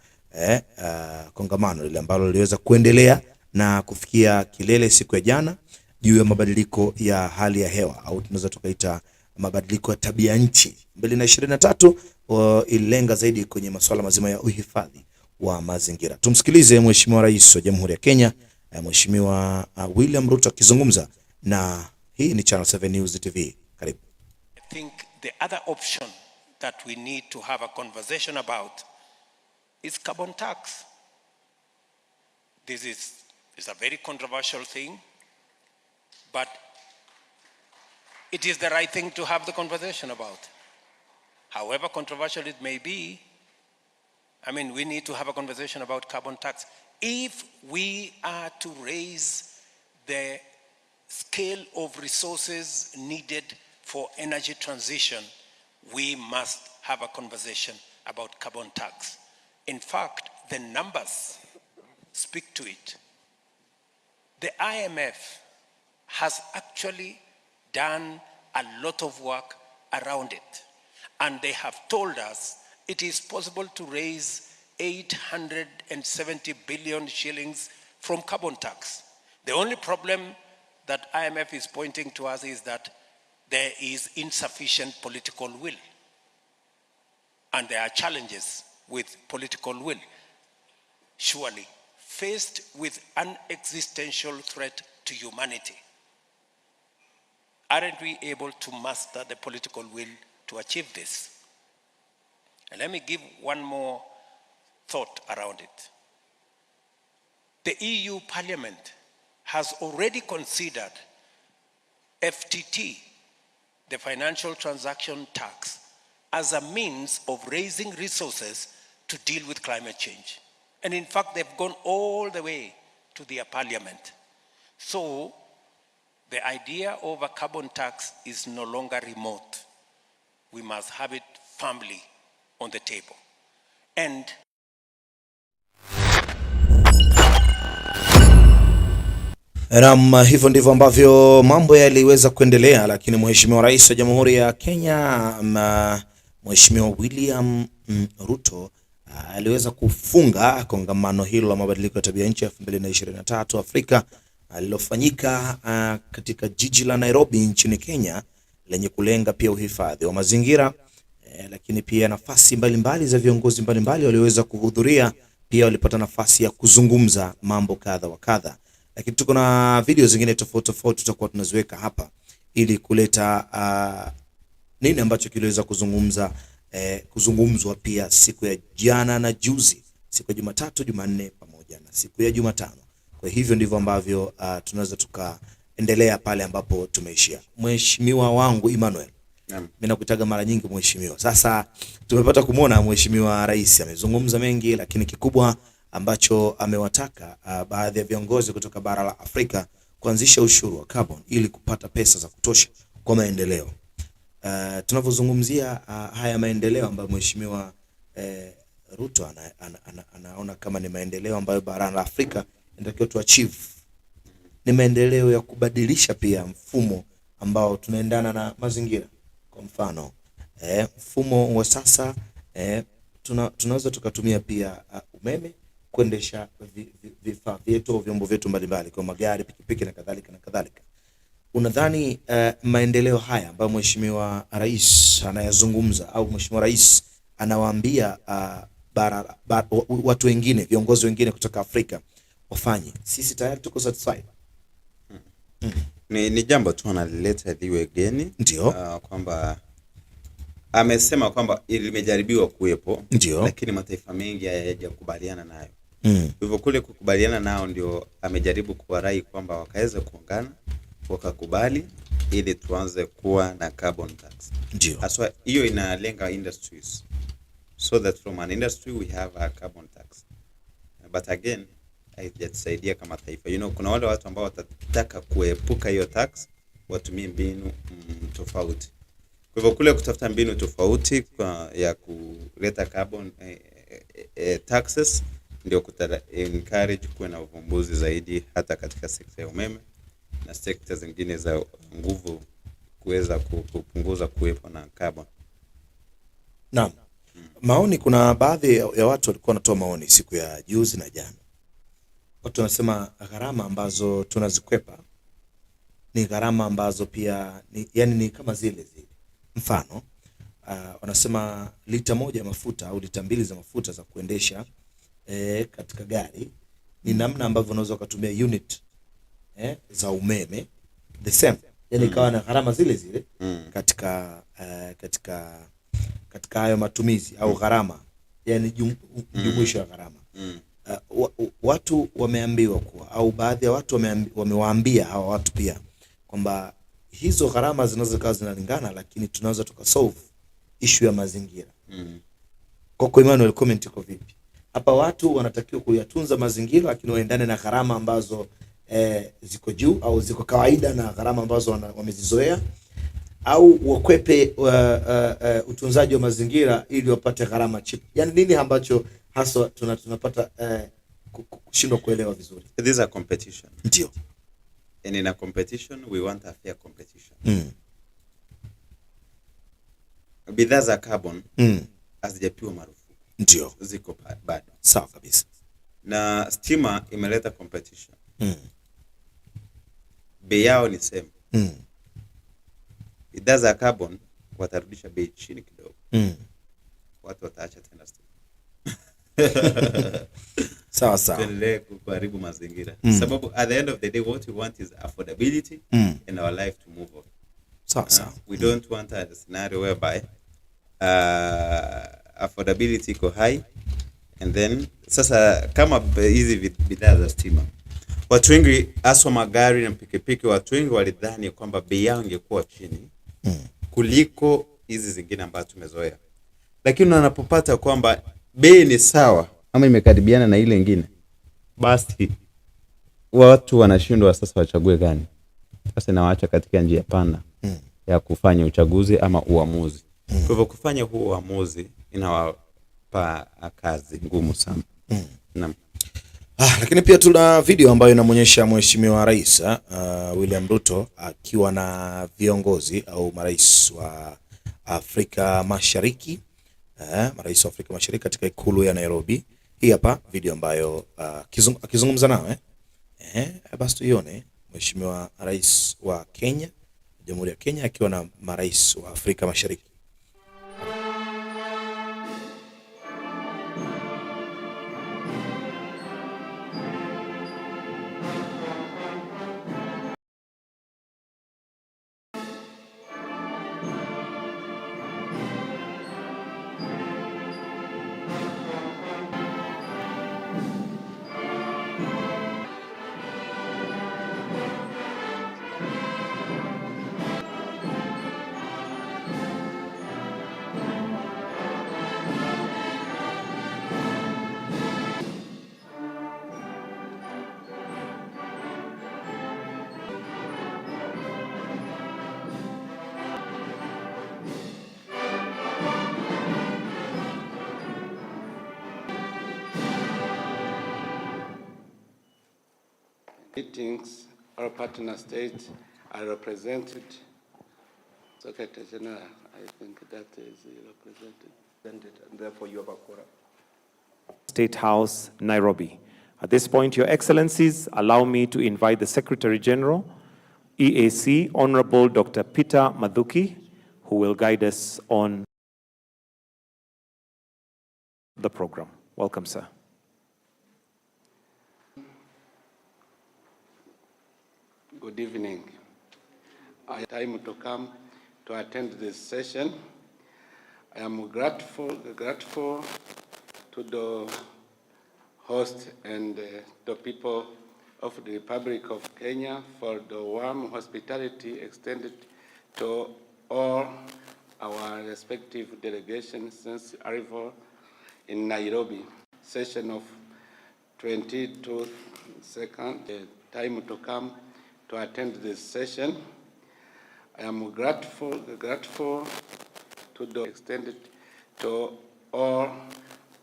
kongamano lile ambalo liliweza kuendelea na kufikia kilele siku ya jana juu ya mabadiliko ya hali ya hewa au tunaweza tukaita mabadiliko ya tabia nchi 2023, ililenga zaidi kwenye masuala mazima ya uhifadhi wa mazingira. Tumsikilize Mheshimiwa Rais wa Jamhuri ya Kenya, Mheshimiwa William Ruto akizungumza, na hii ni Channel 7 News TV. Karibu. I think the other option that we need to have a conversation about is carbon tax. This is a very controversial thing, but it is the right thing to have the conversation about. However controversial it may be, I mean, we need to have a conversation about carbon tax. If we are to raise the scale of resources needed for energy transition, we must have a conversation about carbon tax. In fact, the numbers speak to it. The IMF has actually done a lot of work around it, and they have told us it is possible to raise 870 billion shillings from carbon tax. The only problem that IMF is pointing to us is that there is insufficient political will. And there are challenges with political will. Surely, faced with an existential threat to humanity, aren't we able to muster the political will to achieve this? And let me give one more thought around it. The EU Parliament has already considered FTT, the financial transaction tax, as a means of raising resources to deal with climate change. And in fact, they've gone all the way to their parliament. So the idea of a carbon tax is no longer remote. We must have it firmly on the table. And hivyo ndivyo ambavyo mambo yaliweza kuendelea, lakini Mheshimiwa Rais wa Jamhuri ya Kenya Mheshimiwa William Ruto aliweza kufunga kongamano hilo la mabadiliko ya tabia nchi 2023 Afrika lililofanyika katika jiji la Nairobi nchini Kenya, lenye kulenga pia uhifadhi wa mazingira, lakini pia nafasi mbalimbali za viongozi mbalimbali walioweza kuhudhuria pia walipata nafasi ya kuzungumza mambo kadha wa kadha. Lakini tuko na video zingine tofauti tofauti tutakuwa tunaziweka hapa ili kuleta nini ambacho kiliweza kuzungumzwa pia siku ya jana na juzi, siku ya Jumatatu, Jumanne pamoja na siku ya Jumatano. Kwa hivyo ndivyo ambavyo tunaweza tukaendelea pale ambapo tumeishia. Mheshimiwa wangu Emmanuel, mimi nakutaga mara nyingi mheshimiwa. Sasa tumepata kumuona Mheshimiwa Rais amezungumza mengi, lakini kikubwa ambacho amewataka baadhi ya viongozi kutoka bara la Afrika kuanzisha ushuru wa carbon ili kupata pesa za kutosha kwa maendeleo. Tunavyozungumzia haya maendeleo ambayo Mheshimiwa Ruto anaona kama ni maendeleo ambayo bara la Afrika inatakiwa tu achieve, ni maendeleo ya kubadilisha pia mfumo ambao tunaendana na mazingira. Kwa mfano mfumo wa sasa tunaweza tukatumia pia umeme kuendesha vifaa vyetu, vyombo vyetu mbalimbali kwa magari, pikipiki na kadhalika na kadhalika. Unadhani maendeleo haya ambayo Mheshimiwa Rais anayazungumza au Mheshimiwa Rais anawaambia watu wengine, viongozi wengine kutoka Afrika wafanye, sisi tayari tuko satisfied? Ni jambo tu analileta liwe geni, ndio kwamba amesema kwamba limejaribiwa kuwepo, lakini mataifa mengi hayajakubaliana nayo. Hivyo kule kukubaliana nao ndio amejaribu kuwarai kwamba wakaweza kuungana, wakakubali ili tuanze kuwa na carbon tax. Ndio. Aswa hiyo inalenga industries, so that from an industry we have a carbon tax. But again, haijatusaidia kama taifa. Kuna wale watu ambao watataka kuepuka hiyo tax, watumie mbinu tofauti. Kwa hivyo kule kutafuta mbinu tofauti ya kuleta carbon taxes ndio encourage kuwe na uvumbuzi zaidi hata katika sekta ya umeme na sekta zingine za nguvu kuweza kupunguza kuwepo na carbon. Naam. Maoni, kuna baadhi ya watu walikuwa wanatoa maoni siku ya juzi na jana. Watu wanasema gharama ambazo tunazikwepa ni gharama ambazo pia ni kama zile. Mfano, wanasema lita moja mafuta au lita mbili za mafuta za kuendesha katika gari ni namna ambavyo unaweza kutumia unit za umeme the same, ikawa na gharama zile katika hayo matumizi au gharama, jumuisho ya gharama. Watu wameambiwa kuwa, au baadhi ya watu wamewaambia hawa watu pia kwamba hizo gharama zinaweza kuwa zinalingana, lakini tunaweza tukasolve issue ya mazingira. Kwa Emmanuel, comment iko vipi? Hapa watu wanatakiwa kuyatunza mazingira, lakini waendane na gharama ambazo ziko juu au ziko kawaida na gharama ambazo wamezizoea, au wakwepe utunzaji wa mazingira ili wapate gharama cheap? Nini ambacho hasa tunapata kushindwa kuelewa vizuri? It is a competition. Ndio. And in a competition, we want a fair competition. Bidhaa za carbon hazijapigwa marufuku. Ndio. Ziko bado. Sawa kabisa. Na stima imeleta competition. Bei yao ni same. Bidhaa za carbon watarudisha bei chini kidogo. Watu wataacha tena stima. Sawa sawa. Tuendelee kuharibu mazingira. Sababu at the end of the day what we want is affordability in our life to move on. Sawa sawa. We don't want a scenario whereby affordability iko high and then sasa kama hizi bidhaa za stima, watu wengi aswa magari na pikipiki, watu wengi walidhani kwamba bei yao ingekuwa chini kuliko hizi zingine ambazo tumezoea, lakini unapopata kwamba bei ni sawa ama imekaribiana na ile nyingine, basi watu wanashindwa sasa wachague gani. Sasa nawaacha katika njia pana ya kufanya uchaguzi ama uamuzi. Kwa hivyo kufanya huo uamuzi inawapa kazi ngumu sana. Naam. Lakini pia tuna video ambayo inamuonyesha Mheshimiwa Rais William Ruto akiwa na viongozi au marais wa Afrika Mashariki, marais wa Afrika Mashariki katika ikulu ya Nairobi. Hii hapa video ambayo akizungumza nao basi tuione. Mheshimiwa Rais wa Kenya, Jamhuri ya Kenya, akiwa na marais wa Afrika Mashariki. Meetings, our partner states are represented. Secretary General, I think that is represented, and therefore you have a quorum. State House, Nairobi. At this point, Your Excellencies, allow me to invite the Secretary General, EAC, Honorable Dr. Peter Mathuki, who will guide us on the program. Welcome, sir. Good evening. I have time to come to attend this session. I am grateful to the host and the people of the Republic of Kenya for the warm hospitality extended to all our respective delegations since arrival in Nairobi. Session of 22nd, time to come to attend this session. I am grateful to the extended to all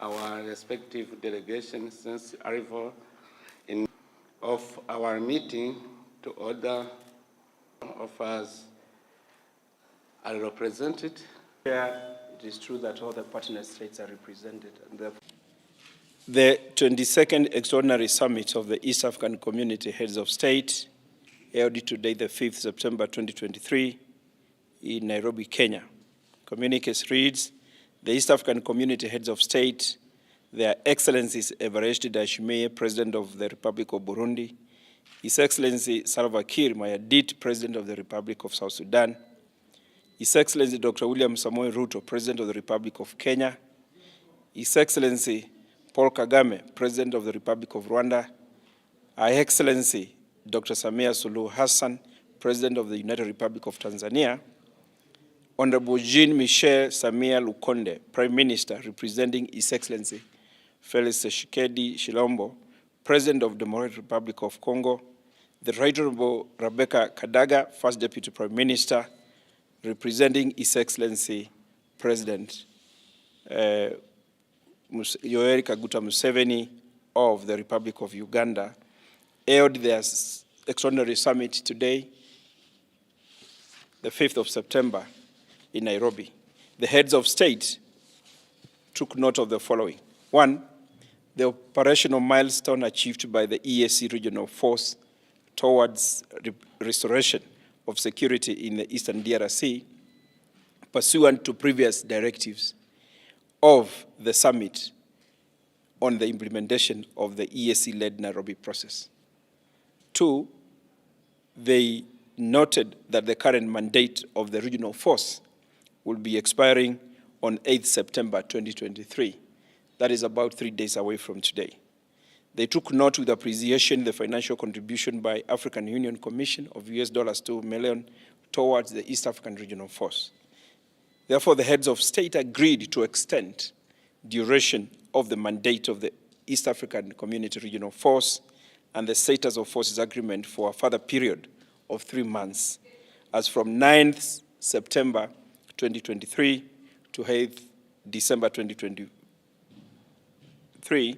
our respective delegations since arrival of our meeting. To order of us are represented. It is true that all the partner states are represented, and the 22nd Extraordinary Summit of the East African Community Heads of State held today, the 5th September 2023, in Nairobi, Kenya. Communiques reads, the East African Community Heads of State, Their Excellencies Evariste Ndayishimiye, President of the Republic of Burundi, His Excellency Salva Kiir Mayardit, President of the Republic of South Sudan, His Excellency Dr. William Samoei Ruto, President of the Republic of Kenya, His Excellency Paul Kagame, President of the Republic of Rwanda, Her Excellency Dr. Samia Suluhu Hassan, President of the United Republic of Tanzania, Honorable Jean-Michel Samia Lukonde, Prime Minister representing His Excellency Felix Tshisekedi Tshilombo, President of the Democratic Republic of Congo, the Right Honorable Rebecca Kadaga, First Deputy Prime Minister, representing His Excellency President Yoweri Kaguta Museveni of the Republic of Uganda, held their extraordinary summit today, the 5th of September, in Nairobi. The heads of state took note of the following. One, the operational milestone achieved by the EAC regional force towards restoration of security in the Eastern DRC, pursuant to previous directives of the summit on the implementation of the EAC-led Nairobi process. Two, they noted that the current mandate of the regional force will be expiring on 8th September 2023. That is about 3 days away from today. They took note with appreciation the financial contribution by African Union Commission of $2 million towards the East African Regional Force. Therefore, the heads of state agreed to extend duration of the mandate of the East African Community Regional Force and the Status of Forces Agreement for a further period of 3 months, as from 9th September 2023 to 8th December 2023,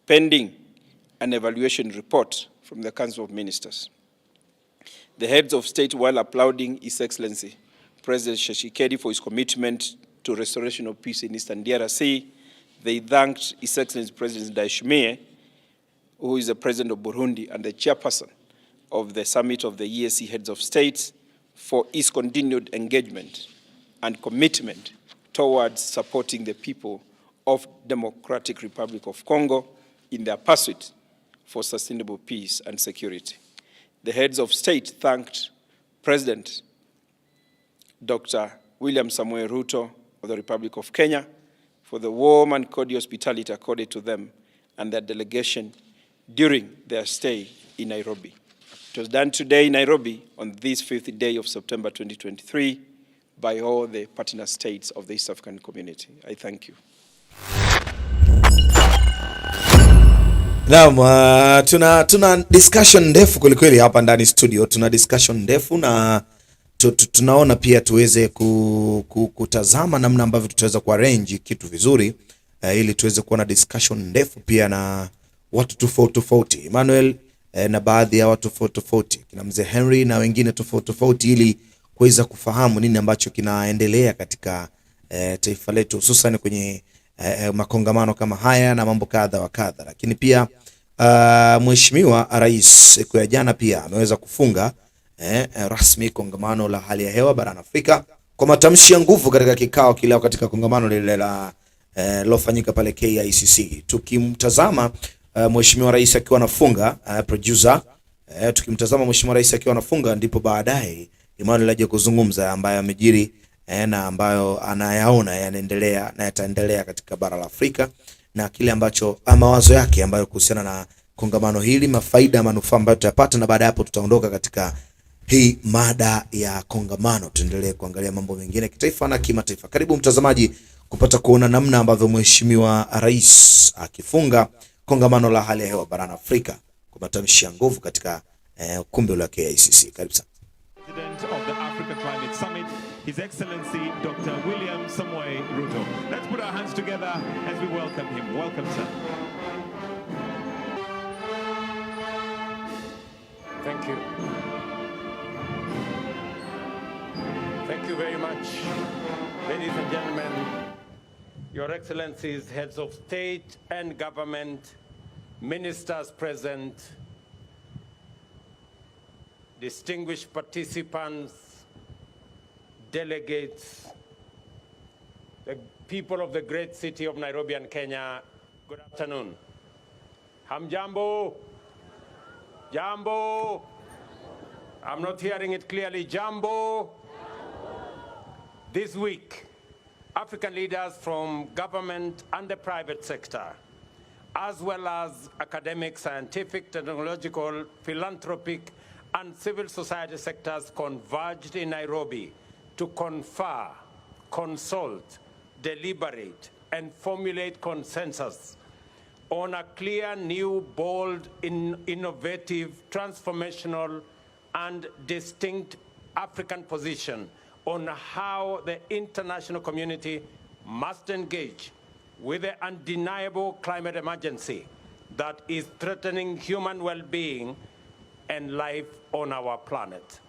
pending an evaluation report from the Council of Ministers. The heads of state, while applauding His Excellency President Tshisekedi for his commitment to restoration of peace in Eastern DRC, they thanked His Excellency President Ndayishimiye, who is the President of Burundi and the chairperson of the Summit of the EAC Heads of States, for his continued engagement and commitment towards supporting the people of Democratic Republic of Congo in their pursuit for sustainable peace and security. The heads of state thanked President Dr. William Samoei Ruto of the Republic of Kenya for the warm and cordial hospitality accorded to them and their delegation during their stay in Nairobi. It was done today in Nairobi on this 5th day of September 2023 by all the partner states of the East African community. I thank you. Naam, tuna discussion ndefu kwelikweli hapa ndani studio. Tuna discussion ndefu na tunaona pia tuweze kutazama namna ambavyo tutaweza kuarrange kitu vizuri ili tuweze kuwa na discussion ndefu pia na watu tofauti. Emmanuel na baadhi ya watu tofauti, kina mzee Henry na wengine tofauti ili kuweza kufahamu nini ambacho kinaendelea katika taifa letu, hususan kwenye makongamano kama haya na mambo kadha wa kadha. Lakini pia Mheshimiwa Rais siku ya jana pia ameweza kufunga rasmi kongamano la hali ya hewa barani Afrika kwa matamshi ya nguvu katika kikao kileo katika kongamano lile la lilofanyika pale KICC. Tukimtazama Mheshimiwa Rais akiwa anafunga producer, tukimtazama Mheshimiwa Rais akiwa anafunga, ndipo baadaye Emmanuel aje kuzungumza ambayo amejiri na ambayo anayaona yanaendelea na yataendelea katika bara la Afrika, na kile ambacho mawazo yake ambayo kuhusiana na kongamano hili, mafaida, manufaa ambayo tutayapata, na baada hapo tutaondoka katika hii mada ya kongamano, tuendelee kuangalia mambo mengine kitaifa na kimataifa. Karibu mtazamaji kupata kuona namna ambavyo Mheshimiwa Rais akifunga kongamano la hali ya hewa barani Afrika kwa matamshi ya nguvu katika ukumbi la KICC. Karibu sana. President of the Africa Climate Summit, His Excellency Dr. William Samoei Ruto. Let's put our hands together as we welcome him. Welcome, sir. Thank you. Thank you very much, ladies and gentlemen, Your Excellencies, heads of state and government, ministers present, distinguished participants, delegates, the people of the great city of Nairobi and Kenya, good afternoon. Hamjambo? Jambo? I'm not hearing it clearly. Jambo? This week, African leaders from government and the private sector, as well as academic, scientific, technological, philanthropic, and civil society sectors converged in Nairobi to confer, consult, deliberate, and formulate consensus on a clear, new, bold, innovative, transformational, and distinct African position on how the international community must engage with the undeniable climate emergency that is threatening human well-being and life on our planet.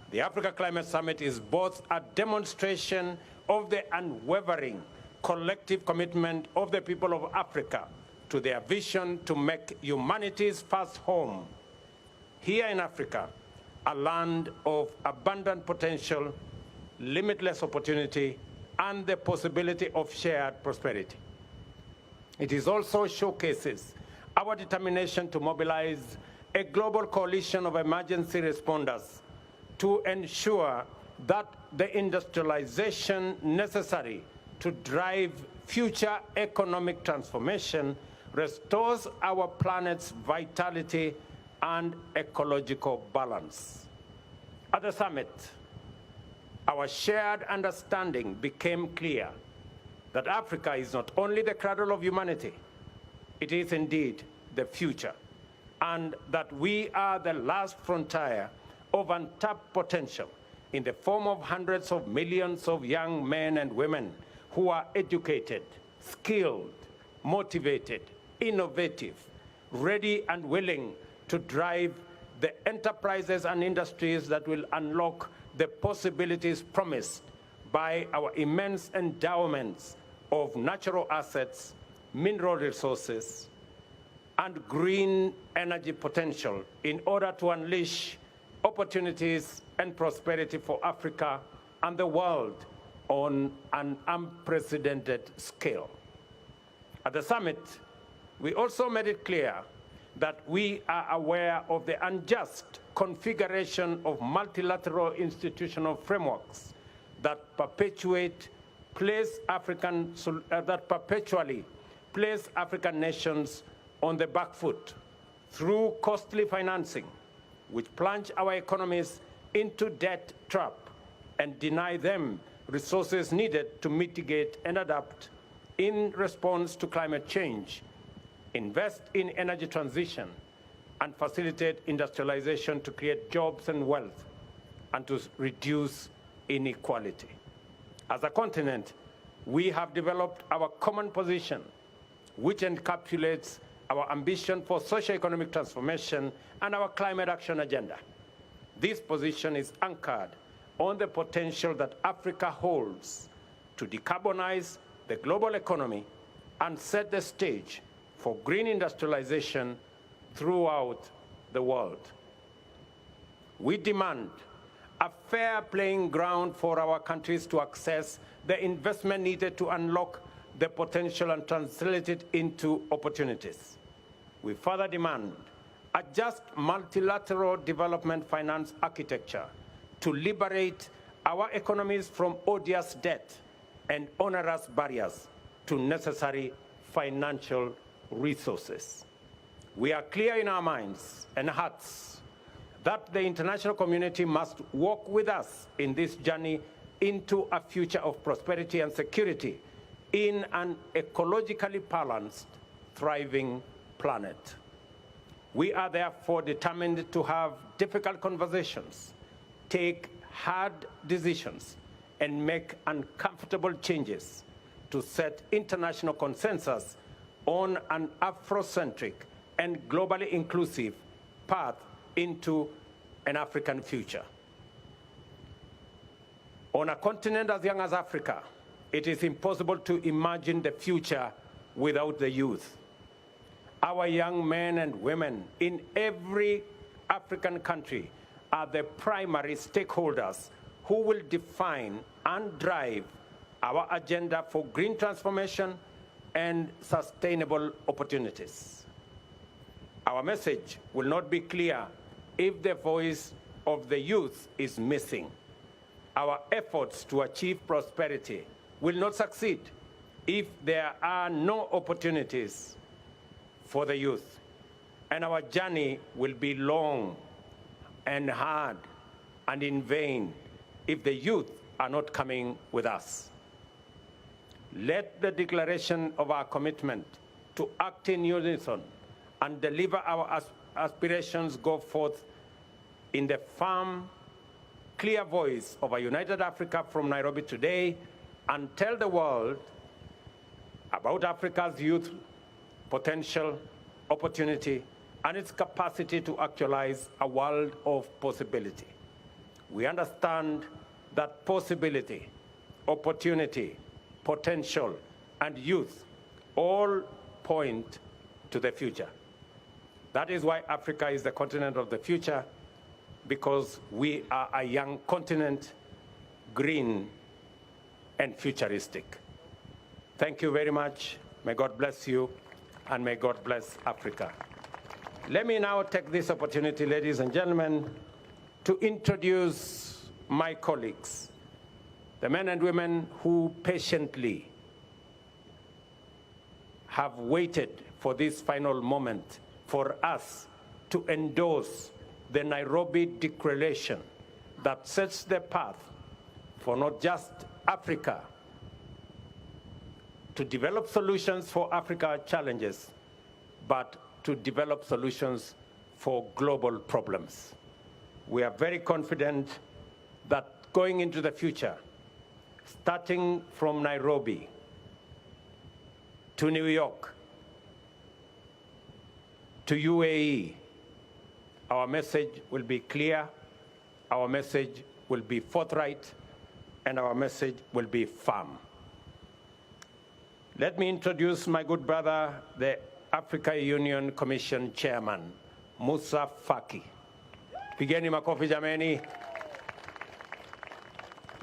The Africa Climate Summit is both a demonstration of the unwavering collective commitment of the people of Africa to their vision to make humanity's first home here in Africa a land of abundant potential, limitless opportunity, and the possibility of shared prosperity. It is also showcases our determination to mobilize a global coalition of emergency responders to ensure that the industrialization necessary to drive future economic transformation restores our planet's vitality and ecological balance. At the summit, our shared understanding became clear that Africa is not only the cradle of humanity, it is indeed the future, and that we are the last frontier of untapped potential in the form of hundreds of millions of young men and women who are educated, skilled, motivated, innovative, ready and willing to drive the enterprises and industries that will unlock the possibilities promised by our immense endowments of natural assets, mineral resources, and green energy potential in order to unleash opportunities and prosperity for Africa and the world on an unprecedented scale. At the summit, we also made it clear that we are aware of the unjust configuration of multilateral institutional frameworks that perpetually place African nations on the back foot through costly financing, which plunge our economies into debt trap and deny them resources needed to mitigate and adapt in response to climate change, invest in energy transition, and facilitate industrialization to create jobs and wealth, and to reduce inequality. As a continent, we have developed our common position, which encapsulates our ambition for socio-economic transformation and our climate action agenda. This position is anchored on the potential that Africa holds to decarbonize the global economy and set the stage for green industrialization throughout the world. We demand a fair playing ground for our countries to access the investment needed to unlock the potential and translate it into opportunities. We further demand a just multilateral development finance architecture to liberate our economies from odious debt and onerous barriers to necessary financial resources. We are clear in our minds and hearts that the international community must walk with us in this journey into a future of prosperity and security in an ecologically balanced, thriving planet. We are therefore determined to have difficult conversations, take hard decisions, and make uncomfortable changes to set international consensus on an Afrocentric and globally inclusive path into an African future. On a continent as young as Africa, it is impossible to imagine the future without the youth. Our young men and women in every African country are the primary stakeholders who will define and drive our agenda for green transformation and sustainable opportunities. Our message will not be clear if the voice of the youth is missing. Our efforts to achieve prosperity will not succeed if there are no opportunities for the youth. And our journey will be long and hard and in vain if the youth are not coming with us. Let the declaration of our commitment to act in unison and deliver our aspirations go forth in the firm, clear voice of a united Africa from Nairobi today, and tell the world about Africa's youth potential, opportunity, and its capacity to actualize a world of possibility. We understand that possibility, opportunity, potential, and youth all point to the future. That is why Africa is the continent of the future, because we are a young continent, green and futuristic. Thank you very much. May God bless you, and may God bless Africa. Let me now take this opportunity, ladies and gentlemen, to introduce my colleagues, the men and women who patiently have waited for this final moment for us to endorse the Nairobi Declaration that sets the path for not just Africa to develop solutions for Africa's challenges, but to develop solutions for global problems. We are very confident that going into the future, starting from Nairobi to New York to UAE, our message will be clear, our message will be forthright, and our message will be firm. Let me introduce my good brother, the Africa Union Commission Chairman, Musa Faki. Pigeni makofi jameni.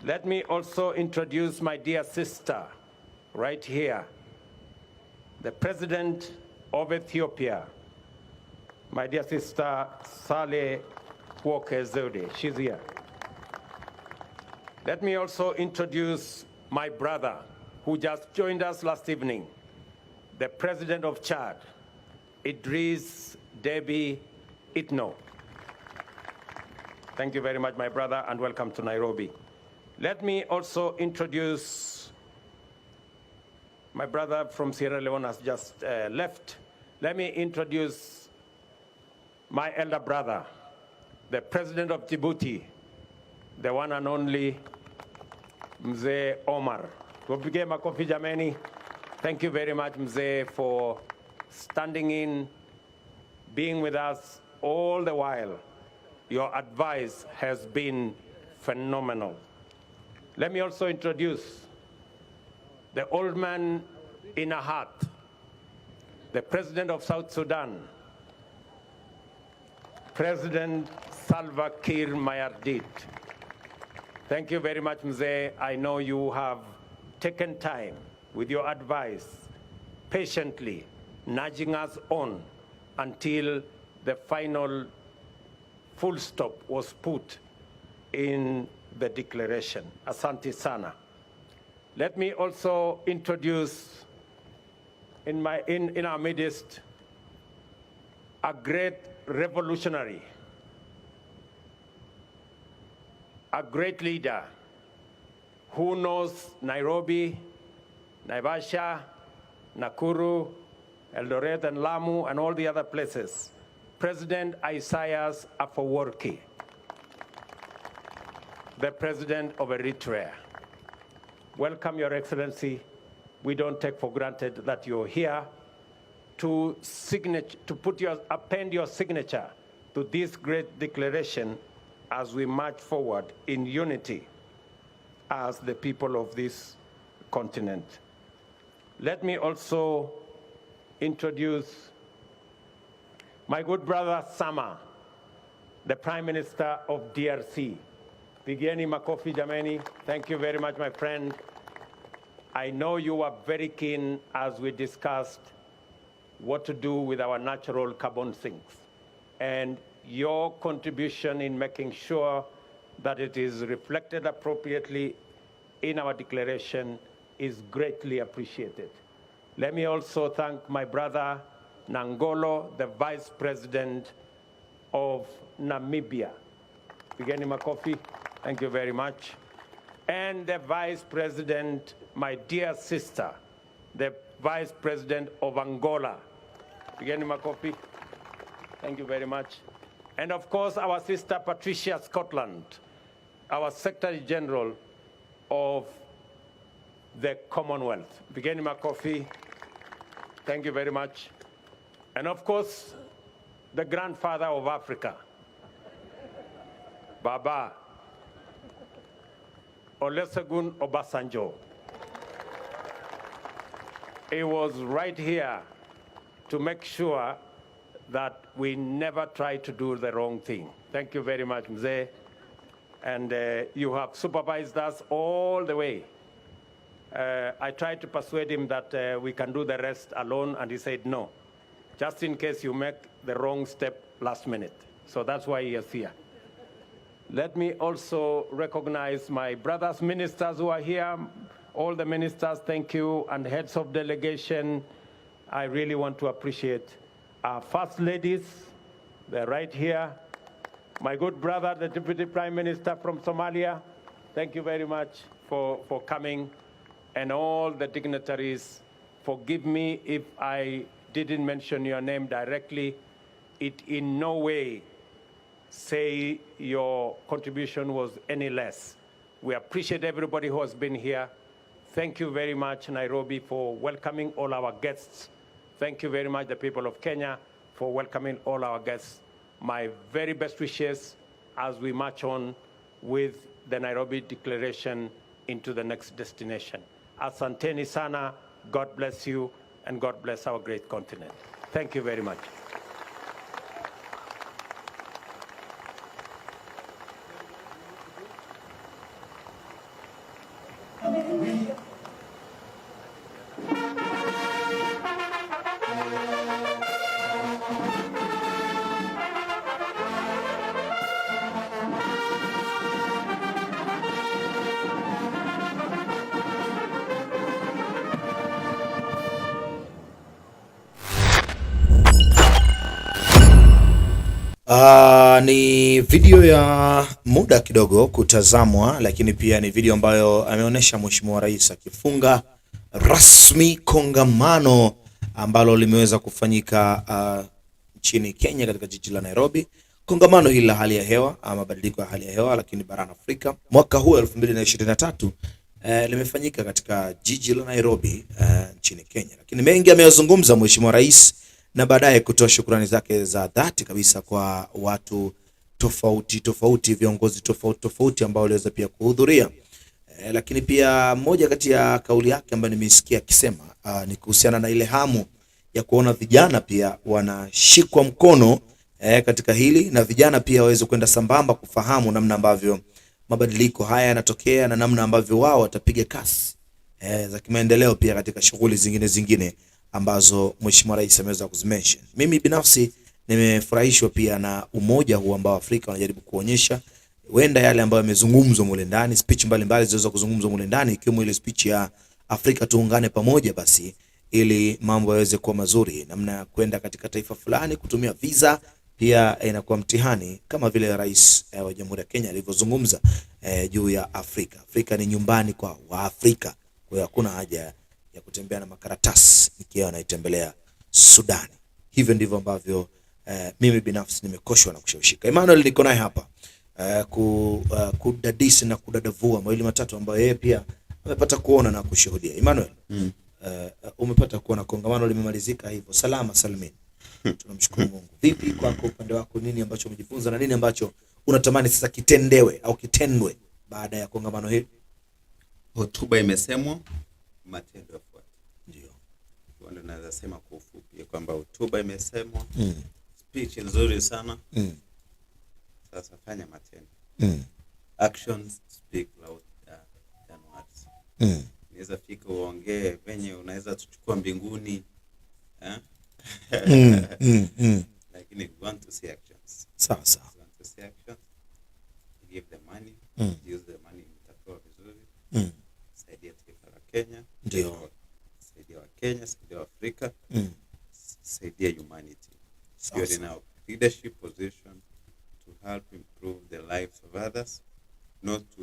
Let me also introduce my dear sister, right here, the President of Ethiopia, my dear sister, Saleh Walker Zewde. She's here. Let me also introduce my brother, who just joined us last evening, the President of Chad, Idris Deby Itno. Thank you very much, my brother, and welcome to Nairobi. Let me also introduce my brother from Sierra Leone has just left. Let me introduce my elder brother, the President of Djibouti, the one and only Mzee Omar. Thank you very much, Mzee, for standing in, being with us all the while. Your advice has been phenomenal. Let me also introduce the old man in a hat, the President of South Sudan, President Salva Kiir Mayardit. Thank you very much, Mzee. I know you have taken time with your advice, patiently nudging us on until the final full stop was put in the declaration. Asante sana. Let me also introduce in our midst a great revolutionary, a great leader who knows Nairobi, Naivasha, Nakuru, Eldoret and Lamu and all the other places. President Isaias Afwerki, the President of Eritrea. Welcome, Your Excellency. We don't take for granted that you're here to append your signature to this great declaration as we march forward in unity as the people of this continent. Let me also introduce my good brother Sama, the Prime Minister of DRC. Pigeni makofi jameni. Thank you very much, my friend. I know you were very keen as we discussed what to do with our natural carbon sinks, and your contribution in making sure that it is reflected appropriately in our declaration is greatly appreciated. Let me also thank my brother Nangolo, the Vice President of Namibia. Beginning my coffee, thank you very much. And the Vice President, my dear sister, the Vice President of Angola. Beginning my coffee, thank you very much. And of course, our sister Patricia Scotland, our Secretary General of the Commonwealth. Beginning my coffee, thank you very much. And of course, the grandfather of Africa, Baba Olusegun Obasanjo. he was right here to make sure that we never try to do the wrong thing. Thank you very much, Mzee. And you have supervised us all the way. I tried to persuade him that we can do the rest alone, and he said no, just in case you make the wrong step last minute. So that's why he is here. Let me also recognize my brothers ministers who are here. All the ministers, thank you, and heads of delegation. I really want to appreciate our first ladies. They're right here. My good brother, the Deputy Prime Minister from Somalia, thank you very much for coming. And all the dignitaries, forgive me if I didn't mention your name directly. It in no way say your contribution was any less. We appreciate everybody who has been here. Thank you very much, Nairobi, for welcoming all our guests. Thank you very much, the people of Kenya, for welcoming all our guests. My very best wishes as we march on with the Nairobi Declaration into the next destination. Asanteni sana, God bless you, and God bless our great continent. Thank you very much. Ni video ya muda kidogo kutazamwa, lakini pia ni video ambayo ameonyesha Mheshimiwa Rais akifunga rasmi kongamano ambalo limeweza kufanyika nchini Kenya katika jiji la Nairobi. Kongamano hili la hali ya hewa ama mabadiliko ya hali ya hewa lakini barani Afrika mwaka huu 2023 limefanyika katika jiji la Nairobi nchini Kenya. Lakini mengi ameyazungumza Mheshimiwa Rais na baadaye kutoa shukrani zake za dhati kabisa kwa watu tofauti, viongozi tofauti ambao waliweza pia kuhudhuria. Lakini pia moja kati ya kauli yake ambayo nimesikia akisema ni kuhusiana na ile hamu ya kuona vijana pia wanashikwa mkono katika hili, na vijana pia waweze kwenda sambamba kufahamu namna ambavyo mabadiliko haya yanatokea na namna ambavyo wao watapiga kasi za kimaendeleo pia katika shughuli zingine ambazo Mheshimiwa Rais ameweza kuzimention. Mimi binafsi nimefurahishwa pia na umoja huu ambao Afrika wanajaribu kuonyesha. Wenda yale ambayo yamezungumzwa mule ndani, speech mbalimbali zilizo kuzungumzwa mule ndani, ikiwemo ile speech ya Afrika tuungane pamoja, basi ili mambo yaweze kuwa mazuri, namna kwenda katika taifa fulani kutumia visa pia inakuwa mtihani, kama vile Rais wa Jamhuri ya Kenya alivyozungumza juu ya Afrika. Afrika ni nyumbani kwa Waafrika, kwa hiyo hakuna haja ya kutembea na makaratasi nikiwa naitembelea Sudani. Hivyo ndivyo ambavyo mimi binafsi nimekoshwa na kushawishika. Emmanuel niko naye hapa kudadisi na kudadavua mawili matatu ambayo yeye pia amepata kuona na kushuhudia. Emmanuel, umepata kuona kongamano limemalizika hivyo salama salmin. Tunamshukuru Mungu. Vipi kwa upande wako, nini ambacho umejifunza na nini ambacho unatamani sasa kitendewe au kitendwe baada ya kongamano hili? Hotuba imesemwa, matendo yafuate. Ndio. Ndio naweza sema kwa ufupi kwamba hotuba imesemwa, speech nzuri sana. Sasa fanya matendo. Actions speak louder than words. Unaweza fika uongee venye unaweza tuchukua mbinguni, lakini we want to see actions. Sasa We want to see actions. Give the money, use the money mtakuwa vizuri. Saidia taifa la Kenya. Ndio. Saidia wa Kenya, saidia wa Afrika. Saidia humanity. You are in a leadership position to help improve the lives of others, not to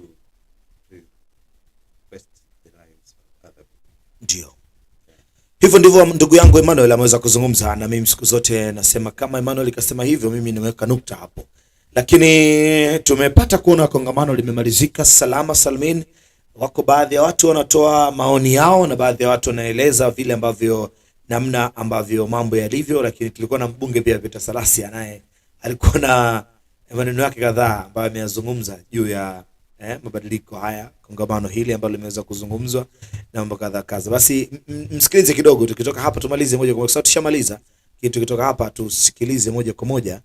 request the lives of other people. ndio. Hivyo ndivyo ndugu yangu Emmanuel ameweza kuzungumza, na mimi siku zote nasema kama Emmanuel ikasema hivyo, mimi nimeweka nukta hapo. Lakini tumepata kuona kongamano limemalizika salama salmin. Wako baadhi ya watu wanatoa maoni yao na baadhi ya watu wanaeleza vile ambavyo namna ambavyo mambo yalivyo, lakini tulikuwa na mbunge pia Peter Salasya, naye alikuwa na maneno yake kadhaa ambayo ameyazungumza juu ya mabadiliko haya, kongamano hili ambalo limeweza kuzungumzwa na mambo kadha kadha. Basi msikilize kidogo, tukitoka hapa tumalize moja kwa moja. Sasa tushamaliza kitu, tukitoka hapa tusikilize moja kwa moja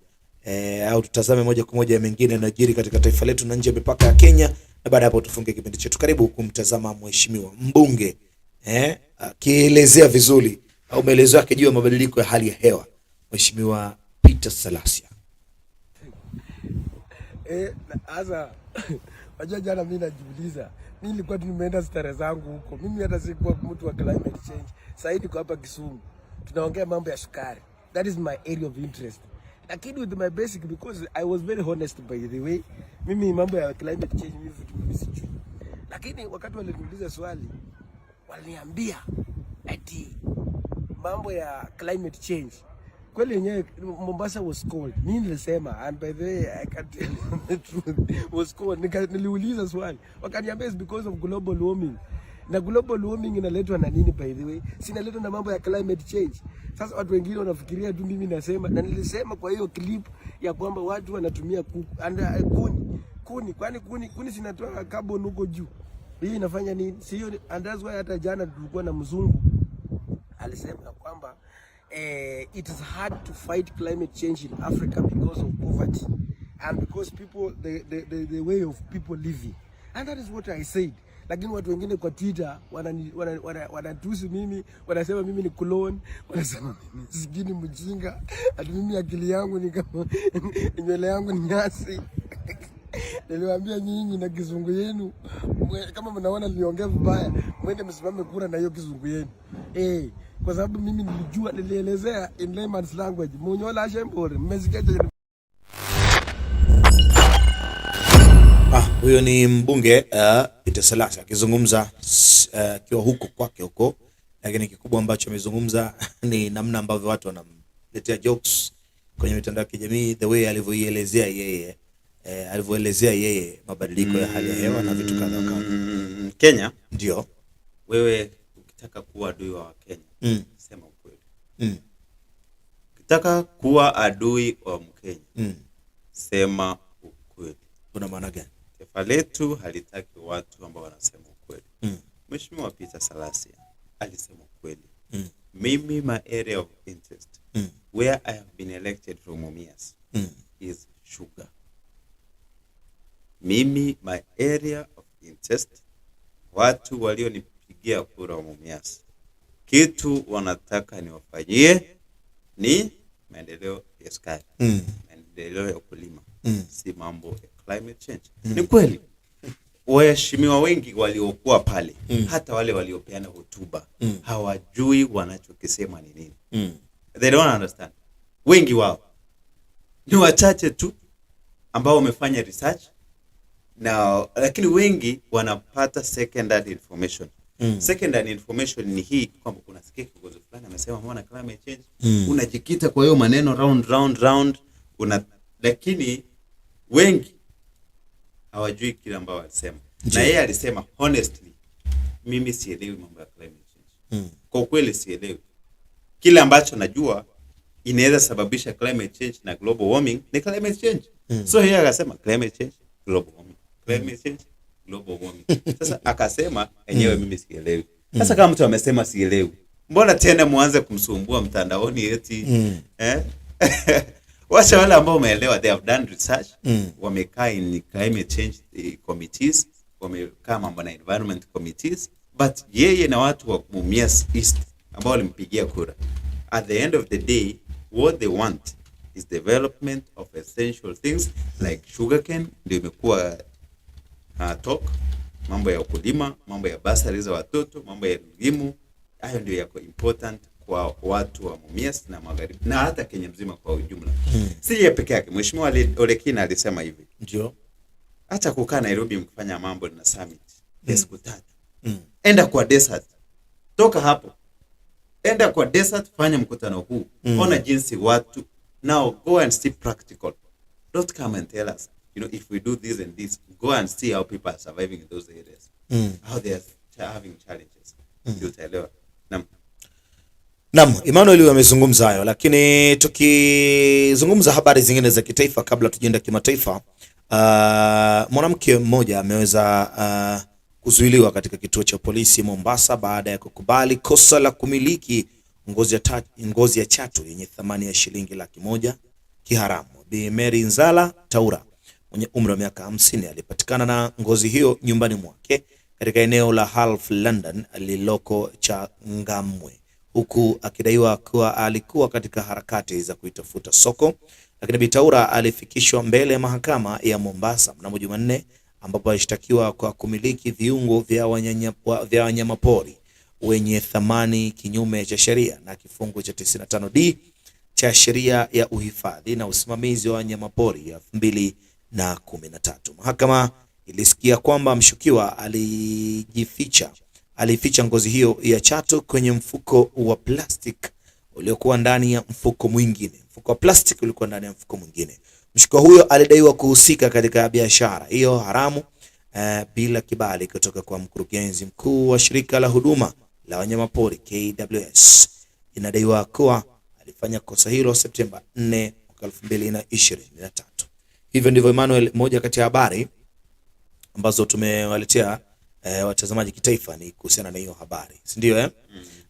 au tutazame moja kwa moja mengine yanayojiri katika taifa letu na nje ya mipaka ya Kenya, na baada hapo tufunge kipindi chetu. Karibu kumtazama mheshimiwa mbunge akielezea vizuri au maelezo yake juu ya mabadiliko ya hali ya hewa, Mheshimiwa Peter Salasia. Asa wajua jana mimi najiuliza, mimi nilikuwa nimeenda stare zangu huko. Mimi hata sikuwa mtu wa climate change. Sasa hivi kwa hapa Kisumu tunaongea mambo ya sukari. That is my area of interest. Lakini with my basic, because I was very honest by the way, mimi mambo ya climate change mimi sijui. Lakini wakati waliniuliza swali, waliniambia ati mambo ya climate change kweli yenyewe Mombasa was cold. Mimi nilisema, and by the way I can't tell you the truth, was cold. Niliuliza swali, wakaniambia it's because of global warming. Na global warming inaletwa na nini by the way? Sinaletwa na mambo ya climate change. Sasa watu wengine wanafikiria tu mimi nasema, na nilisema kwa hiyo clip ya kwamba watu wanatumia kuni. Kwani kuni sinatoa carbon huko juu. Hii inafanya nini? Sio, and that's why hata jana tulikuwa na mzungu alisema kwamba it is hard to fight climate change in Africa because of poverty and because people the way of people living, and that is what I said. Lakini watu wengine kwa Twitter wanatusi mimi, wanasema mimi ni clone, wanasema mimi sigini mjinga, ati mimi akili yangu ni kama nywele yangu ni nyasi. Niliwaambia nyinyi na kizungu yenu, kama mnaona niliongea vibaya, mwende msimame kura na hiyo kizungu yenu. Kwa sababu mimi nilijua, nilielezea in layman's language. Munyola shembore, mmesikia? Huyo ni mbunge Peter Salasia akizungumza akiwa huko kwake huko, lakini kikubwa ambacho amezungumza ni namna ambavyo watu wanamletea jokes kwenye mitandao ya kijamii, the way alivyoelezea yeye mabadiliko ya hali ya hewa na vitu kadha kadha. Kenya ndio wewe ukitaka kuwa adui wa Kenya, sema ukweli. Ukitaka kuwa adui wa Mkenya, sema ukweli. Una maana gani? Taifa letu halitaki watu ambao wanasema ukweli. Mheshimiwa Peter Salasia alisema ukweli. Mimi, my area of interest, where I have been elected from Mumias, is sugar. Mimi, my area of interest, watu walionipigia kura wa Mumias, kitu wanataka niwafanyie ni maendeleo ya sukari, maendeleo ya kulima, si mambo ya climate change. Ni kweli waheshimiwa wengi waliokuwa pale, hata wale waliopeana hotuba, hawajui wanachokisema ni nini. They don't understand. Wengi wao ni wachache tu ambao wamefanya research, lakini wengi wanapata secondary information. Secondary information ni hii kwamba kuna sikia kiongozi fulani amesema mbona climate change, unajikita kwa hiyo maneno round, lakini wengi hawajui kile ambao alisema. Na yeye alisema honestly, mimi sielewi mambo ya climate change. Kwa kweli sielewi. Kile ambacho najua inaweza sababisha climate change na global warming ni climate change. So yeye akasema climate change, global warming. Climate change, global warming. Sasa akasema enyewe mimi sielewi. Sasa kama mtu amesema sielewi, mbona tena muanze kumsumbua mtandaoni eti wacha wale ambao wameelewa, they have done research, wamekaa in climate change committees, wamekaa mambo na environment committees, but yeye na watu wa Mumias East ambao walimpigia kura, at the end of the day what they want is development of essential things like sugarcane. Ndio imekuwa talk, mambo ya ukulima, mambo ya basari za watoto, mambo ya elimu. Hayo ndio yako important kwa watu wa Mumias na Magharibi na hata Kenya mzima kwa ujumla. Si yeye peke yake. Mheshimiwa Olekina alisema hivi, ndio acha kukaa Nairobi mkifanya mambo na summit siku 3. Enda kwa desert, toka hapo enda kwa desert, fanya mkutano huu, ona jinsi watu now go and see practical. Don't come and tell us, if we do this and this, go and see how people are surviving in those areas, how they are having challenges. Ndio utaelewa. Naam, Emmanuel amezungumza hayo, lakini tukizungumza habari zingine za kitaifa kabla tujienda kimataifa, Mwanamke mmoja ameweza kuzuiliwa katika kituo cha polisi Mombasa baada ya kukubali kosa la kumiliki ngozi ya chatu yenye thamani ya shilingi 100,000 kiharamu. Bi Mary Nzala Taura mwenye umri wa miaka 50 alipatikana na ngozi hiyo nyumbani mwake katika eneo la Half London lililoko Changamwe, huku akidaiwa kuwa alikuwa katika harakati za kuitafuta soko. Lakini Bi Taura alifikishwa mbele ya mahakama ya Mombasa mnamo Jumanne, ambapo alishtakiwa kwa kumiliki viungo vya wanyamapori wenye thamani kinyume cha sheria na kifungu cha 95D cha sheria ya uhifadhi na usimamizi wa wanyamapori ya 2013. Mahakama ilisikia kwamba mshukiwa alificha ngozi hiyo ya chatu kwenye mfuko wa plastic uliokuwa ndani ya mfuko mwingine. Mfuko wa plastic ulikuwa ndani ya mfuko mwingine. Mshukiwa huyo alidaiwa kuhusika katika biashara hiyo haramu bila kibali kutoka kwa mkurugenzi mkuu wa shirika la huduma la wanyamapori KWS. Inadaiwa kuwa alifanya kosa hilo Septemba 4, 2023. Hivyo ndivyo Emmanuel, moja kati ya habari ambazo tumewaletea watazamaji kitaifa ni kuhusiana na hiyo habari, si ndio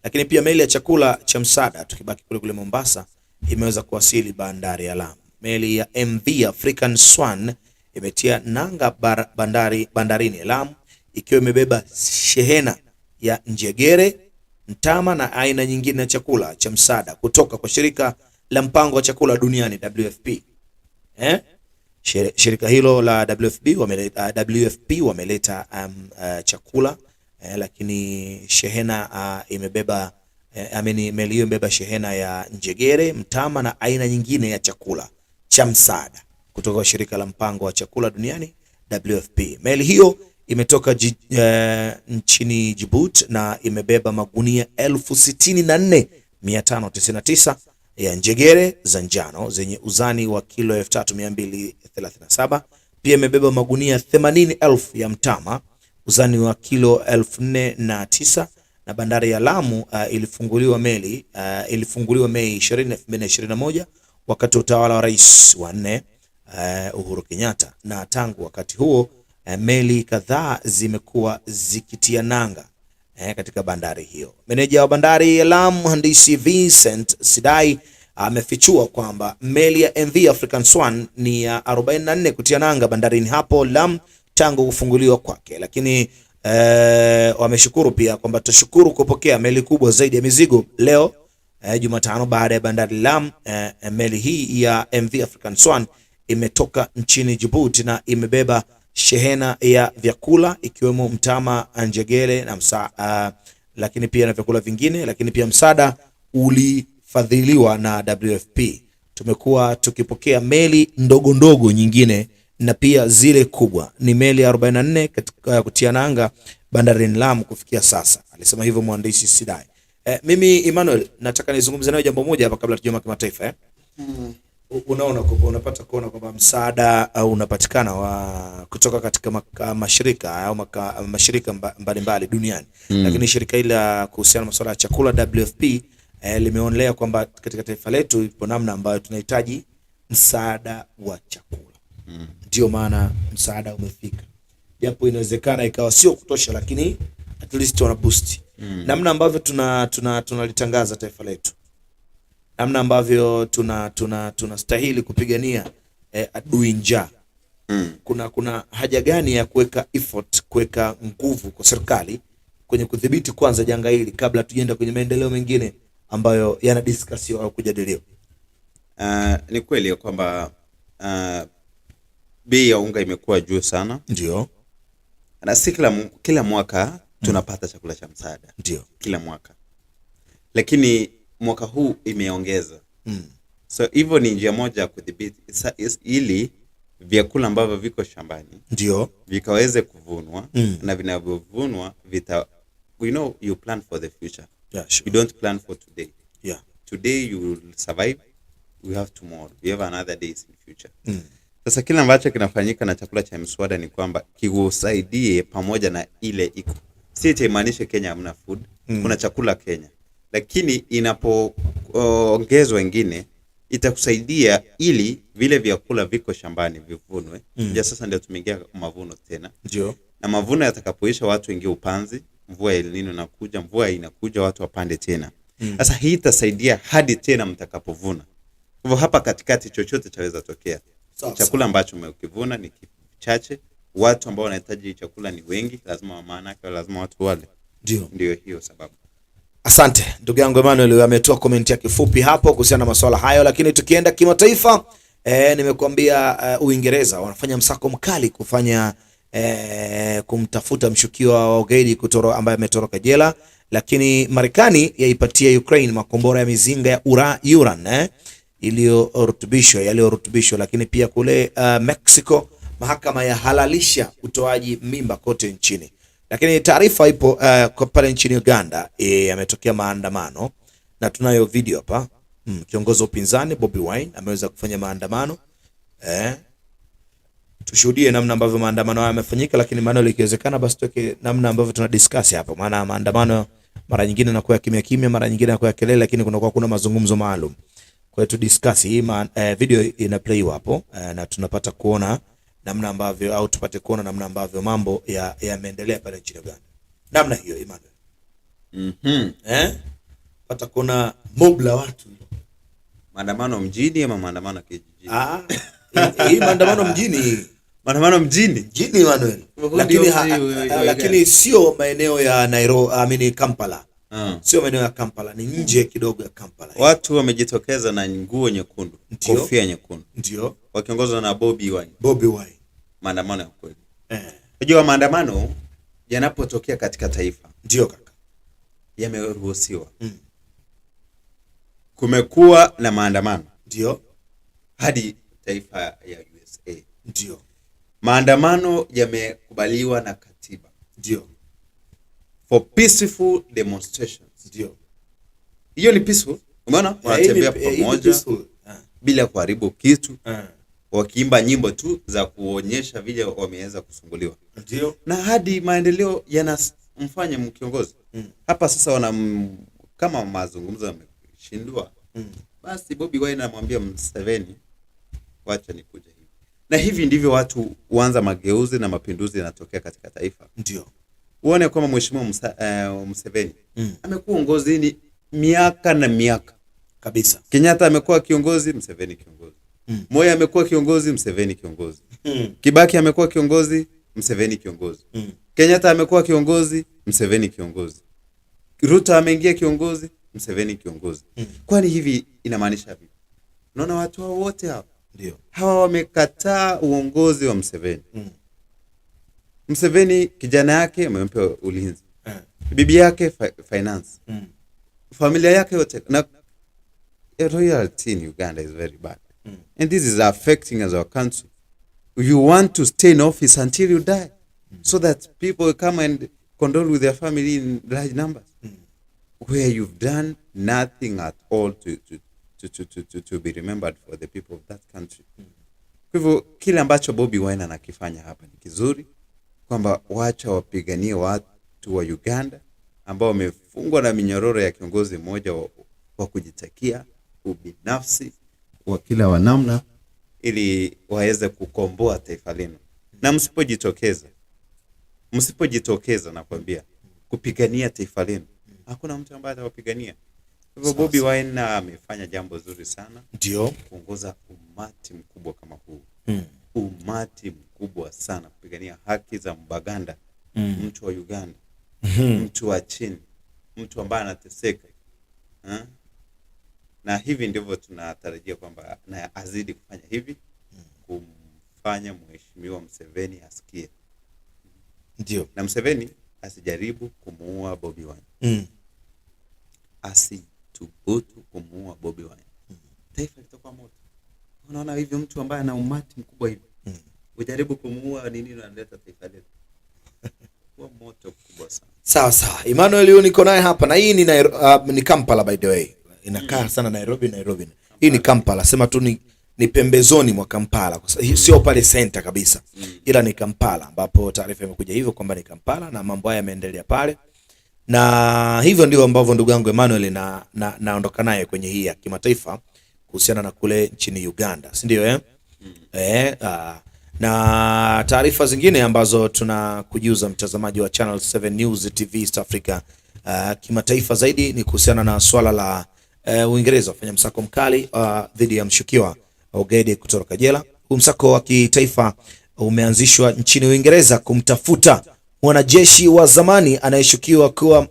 Lakini pia meli ya chakula cha msaada, tukibaki kule Mombasa, imeweza kuwasili bandari ya Lamu. Meli ya MV African Swan imetia nanga bandarini ya Lamu ikiwa imebeba shehena ya njegere, mtama na aina nyingine ya chakula cha msaada kutoka kwa shirika la mpango wa chakula duniani WFP. Shirika hilo la WFP wameleta chakula, lakini shehena imebeba meli hiyo imebeba shehena ya njegere, mtama na aina nyingine ya chakula cha msaada kutoka kwa shirika la mpango wa chakula duniani WFP. Meli hiyo imetoka nchini Djibouti na imebeba magunia 64,599 ya njegere za njano zenye uzani wa kilo 3,237. Pia imebeba magunia 80,000 ya mtama uzani wa kilo 4,009. Na bandari ya Lamu ilifunguliwa Mei 20, 2021 wakati wa utawala wa Rais wa 4 Uhuru Kenyatta, na tangu wakati huo meli kadhaa zimekuwa zikitia nanga katika bandari hiyo. Meneja wa bandari ya Lamu, Mhandisi Vincent Sidai, amefichua kwamba meli ya MV African Swan ni ya 44 kutia nanga bandarini hapo Lamu tangu kufunguliwa kwake. Lakini wameshukuru pia kwamba tutashukuru kupokea meli kubwa zaidi ya mizigo leo Jumatano baada ya bandari Lamu. Meli hii ya MV African Swan imetoka nchini Djibouti na imebeba shehena ya vyakula ikiwemo mtama, njegere na lakini pia na vyakula vingine. Lakini pia msaada ulifadhiliwa na WFP. Tumekuwa tukipokea meli ndogo ndogo nyingine na pia zile kubwa. Ni meli 44 katika kutia nanga bandarini Lamu kufikia sasa, alisema hivyo mwandishi Sidai. Mimi Emmanuel, nataka nizungumze nawe jambo moja hapa kabla tujoma kimataifa. Unaona unapata kuona kwamba msaada unapatikana kutoka katika mashirika au mashirika mbalimbali duniani. Lakini shirika hili la kuhusiana na masuala ya chakula WFP limeonelea kwamba katika taifa letu ipo namna ambayo tunahitaji msaada wa chakula. Ndio maana msaada umefika. Japo inawezekana ikawa sio kutosha, lakini at least wana boost. Namna ambavyo tunalitangaza taifa letu, namna ambavyo tunastahili kupigania adui njaa. Kuna haja gani ya kuweka effort, kuweka nguvu kwa serikali kwenye kudhibiti kwanza janga hili kabla tujienda kwenye maendeleo mengine ambayo yana discussiwa au kujadiliwa? Ni kweli kwamba bei ya unga imekuwa juu sana. Ndio. Na si kila mwaka tunapata chakula cha msaada. Ndio. Kila mwaka. Lakini mwaka huu imeongeza. So hivyo ni njia moja ya kudhibiti ili vyakula ambavyo viko shambani ndio vikaweze kuvunwa, na vinavyovunwa you plan for the future. Yeah, sure. You don't plan for today. Yeah. Today you will survive, we have tomorrow, we have another days in future. Sasa kila ambacho kinafanyika na chakula cha mswada ni kwamba kiusaidie pamoja na ile iko. Si imaanishe Kenya hamna food, kuna chakula Kenya. Lakini inapoongezwa wengine itakusaidia ili vile vyakula viko shambani vivunwe. Ya sasa ndio tumeingia mavuno tena. Ndio. Na mavuno yatakapoisha watu wengi upanzi, mvua El Nino inakuja, mvua inakuja watu wapande tena. Sasa hii itasaidia hadi tena mtakapovuna. Kwa hivyo hapa katikati chochote chaweza tokea. Chakula ambacho umekivuna ni kichache, watu ambao wanahitaji chakula ni wengi, lazima maana yake lazima watu wale. Ndio hiyo sababu. Asante ndugu yangu Emmanuel, ametoa comment yake fupi hapo kuhusiana na masuala hayo, lakini tukienda kimataifa, nimekuambia Uingereza wanafanya msako mkali kufanya kumtafuta mshukiwa wa ugaidi ambaye ametoroka jela, lakini Marekani yaipatia Ukraine makombora ya mizinga ya urani yaliyorutubishwa, lakini pia kule Mexico mahakama ya halalisha utoaji mimba kote nchini. Lakini taarifa ipo kwa pale nchini Uganda, yametokea maandamano na tunayo video hapa. Kiongozi wa upinzani Bobi Wine ameweza kufanya maandamano. Tushuhudie namna ambavyo maandamano haya yamefanyika, lakini maana ikiwezekana basi tuweke namna ambavyo tuna discuss hapa, maana maandamano mara nyingine yanakuwa ya kimya kimya, mara nyingine yanakuwa ya kelele, lakini kuna mazungumzo maalum. Kwa hiyo tu discuss hii video ina play hapo, na tunapata kuona namna ambavyo au tupate kuona namna ambavyo mambo yameendelea pale nchini Uganda. Namna hiyo Emmanuel. Pata kuona mob la watu. Maandamano mjini ama maandamano kijijini? Hii maandamano mjini. Maandamano mjini Emmanuel. Lakini sio maeneo ya Nairobi, Kampala. Sio maeneo ya Kampala, ni nje kidogo ya Kampala. Watu wamejitokeza na nguo nyekundu, kofia nyekundu. Ndio. Wakiongozwa na Bobi Wine. Maandamano ya kweli. Unajua maandamano yanapotokea katika taifa, ndio kaka, yameruhusiwa. Kumekuwa na maandamano. Ndio. Hadi taifa ya USA. Ndio. Maandamano yamekubaliwa na katiba. Ndio. For peaceful demonstrations. Ndio. Hiyo ni peaceful. Umeona? Wanatembea pamoja bila kuharibu kitu. Wakiimba nyimbo tu za kuonyesha vile wameweza kusunguliwa. Ndio. Na hadi maendeleo yanamfanya mkiongozi. Hapa sasa kama mazungumzo yameshindwa. Basi Bobi Wine anamwambia Museveni, wacha nikuje hivi. Na hivi ndivyo watu huanza mageuzi na mapinduzi yanatokea katika taifa. Ndio. Uone kama mheshimiwa Museveni amekuwa uongozini miaka na miaka kabisa. Kenyatta amekuwa kiongozi, Museveni kiongozi. Moi amekuwa kiongozi, Museveni kiongozi. Kibaki amekuwa kiongozi, Museveni kiongozi. Kenyatta amekuwa kiongozi, Museveni kiongozi. Ruto ameingia kiongozi, Museveni kiongozi. Kwani hivi inamaanisha vipi? Unaona watu hao wote hao ndio hawa wamekataa uongozi wa Museveni. Museveni kijana yake amempa ulinzi. Bibi yake finance. Familia yake yote, na royalty in Uganda is very bad. And this is affecting as our country. You want to stay in office until you die, so that people come and condole with their family in large numbers, where you've done nothing at all to be remembered for the people of that country. Kwa hivyo kile ambacho Bobi Wine anakifanya hapa ni kizuri, kwamba wacha wapiganie watu wa Uganda ambao wamefungwa na minyororo ya kiongozi mmoja wa kujitakia ubinafsi wa kila wanamna, ili waweze kukomboa taifa lenu. Na msipojitokeza nakwambia kupigania taifa lenu, hakuna mtu ambaye atawapigania. Hivyo Bobi Wine amefanya jambo zuri sana. Ndio. Kuongoza umati mkubwa kama huu. Umati mkubwa sana kupigania haki za Mbaganda. Mtu wa Uganda. Mtu wa chini. Mtu ambaye anateseka. Na hivi ndivyo tunatarajia kwamba na azidi kufanya hivi, kumfanya mheshimiwa Museveni asikie. Ndio. Na Museveni asijaribu kumuua Bobi Wine. Asithubutu kumuua Bobi Wine. Taifa litakuwa moto. Unaona hivi mtu ambaye ana umati mkubwa hivi. Ujaribu kumuua nini unaleta taifa letu? Kwa moto mkubwa sana. Sawa sawa. Emmanuel niko naye hapa, na hii ni Kampala by the way. Inakaa sana Nairobi. Hii ni Kampala. Sema tu ni pembezoni mwa Kampala. Sio pale center kabisa. Ila ni Kampala ambapo taarifa imekuja hivyo kwamba ni Kampala na mambo haya yameendelea pale. Na hivyo ndivyo ambavyo ndugu yangu Emmanuel naondoka naye kwenye hii ya kimataifa kuhusiana na kule nchini Uganda, si ndio na taarifa zingine ambazo tunakujuza mtazamaji wa Channel 7 News TV East Africa kimataifa zaidi ni kuhusiana na swala la Uingereza kufanya msako mkali dhidi ya mshukiwa wa ugaidi kutoroka jela. Huu msako wa kitaifa umeanzishwa nchini Uingereza kumtafuta mwanajeshi wa zamani anayeshukiwa kuwa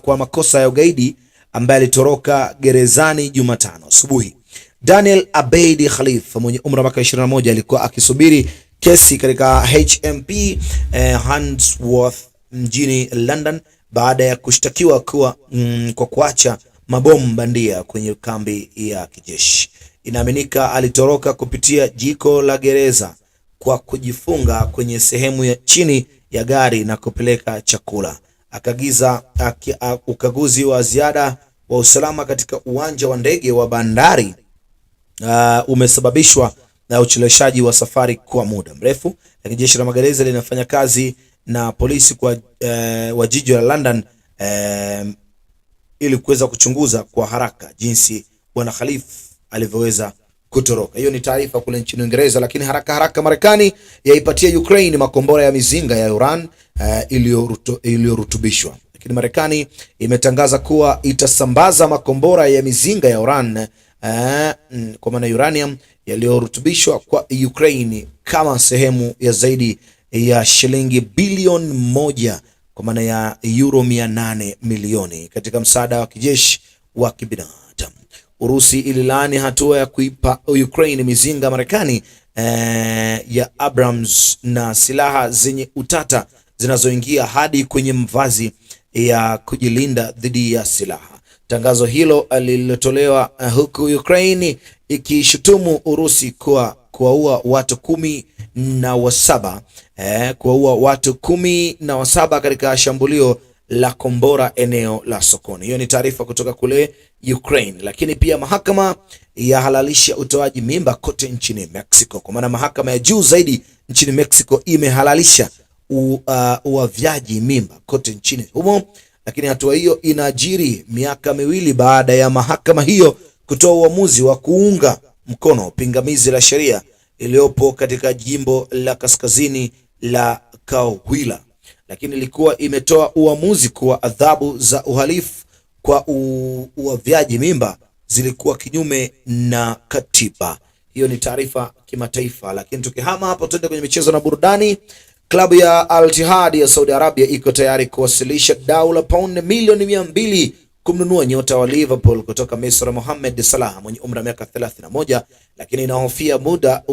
kwa makosa ya ugaidi ambaye alitoroka gerezani Jumatano asubuhi. Daniel Abeid Khalif mwenye umri wa miaka 21 alikuwa akisubiri kesi katika HMP Handsworth mjini London baada ya kushtakiwa kwa kuacha mabomu bandia kwenye kambi ya kijeshi. Inaaminika alitoroka kupitia jiko la gereza kwa kujifunga kwenye sehemu ya chini ya gari na kupeleka chakula. Akagiza ukaguzi wa ziada wa usalama katika uwanja wa ndege wa bandari umesababishwa na ucheleweshaji wa safari kwa muda mrefu, lakini jeshi la magereza linafanya kazi na polisi wa jiji la London ili kuweza kuchunguza kwa haraka jinsi bwana Khalif alivyoweza kutoroka. Hiyo ni taarifa kule nchini Uingereza, lakini haraka Marekani yaipatia Ukraine makombora ya mizinga ya Iran iliyorutubishwa. Lakini Marekani imetangaza kuwa itasambaza makombora ya mizinga ya Iran kwa maana uranium yaliyorutubishwa kwa Ukraine kama sehemu ya zaidi ya shilingi bilioni 1 kwa maana ya euro 800 milioni katika msaada wa kijeshi wa kibinadamu. Urusi ililaani hatua ya kuipa Ukraine mizinga Marekani ya Abrams na silaha zenye utata zinazoingia hadi kwenye mavazi ya kujilinda dhidi ya silaha. Tangazo hilo lililotolewa huku Ukraine ikishutumu Urusi kuwaua watu 17 katika shambulio la kombora eneo la sokoni. Hiyo ni taarifa kutoka kule Ukraine. Lakini pia mahakama ya halalisha utoaji mimba kote nchini Mexico. Kwa maana mahakama ya juu zaidi nchini Mexico imehalalisha uavyaji mimba kote nchini humo. Lakini hatua hiyo inajiri miaka 2 baada ya mahakama hiyo kutoa uamuzi wa kuunga mkono pingamizi la sheria iliyopo katika jimbo la kaskazini la Coahuila. Lakini ilikuwa imetoa uamuzi kuwa adhabu za uhalifu kwa uavyaji mimba zilikuwa kinyume na katiba. Hiyo ni taarifa kimataifa. Lakini tukihama hapo tuende kwenye michezo na burudani. Klabu ya Al Ittihad ya Saudi Arabia iko tayari kuwasilisha dau la pauni milioni 200 kumnunua nyota wa Liverpool kutoka Misri Mohamed Salah mwenye umri wa miaka 31, lakini inahofia muda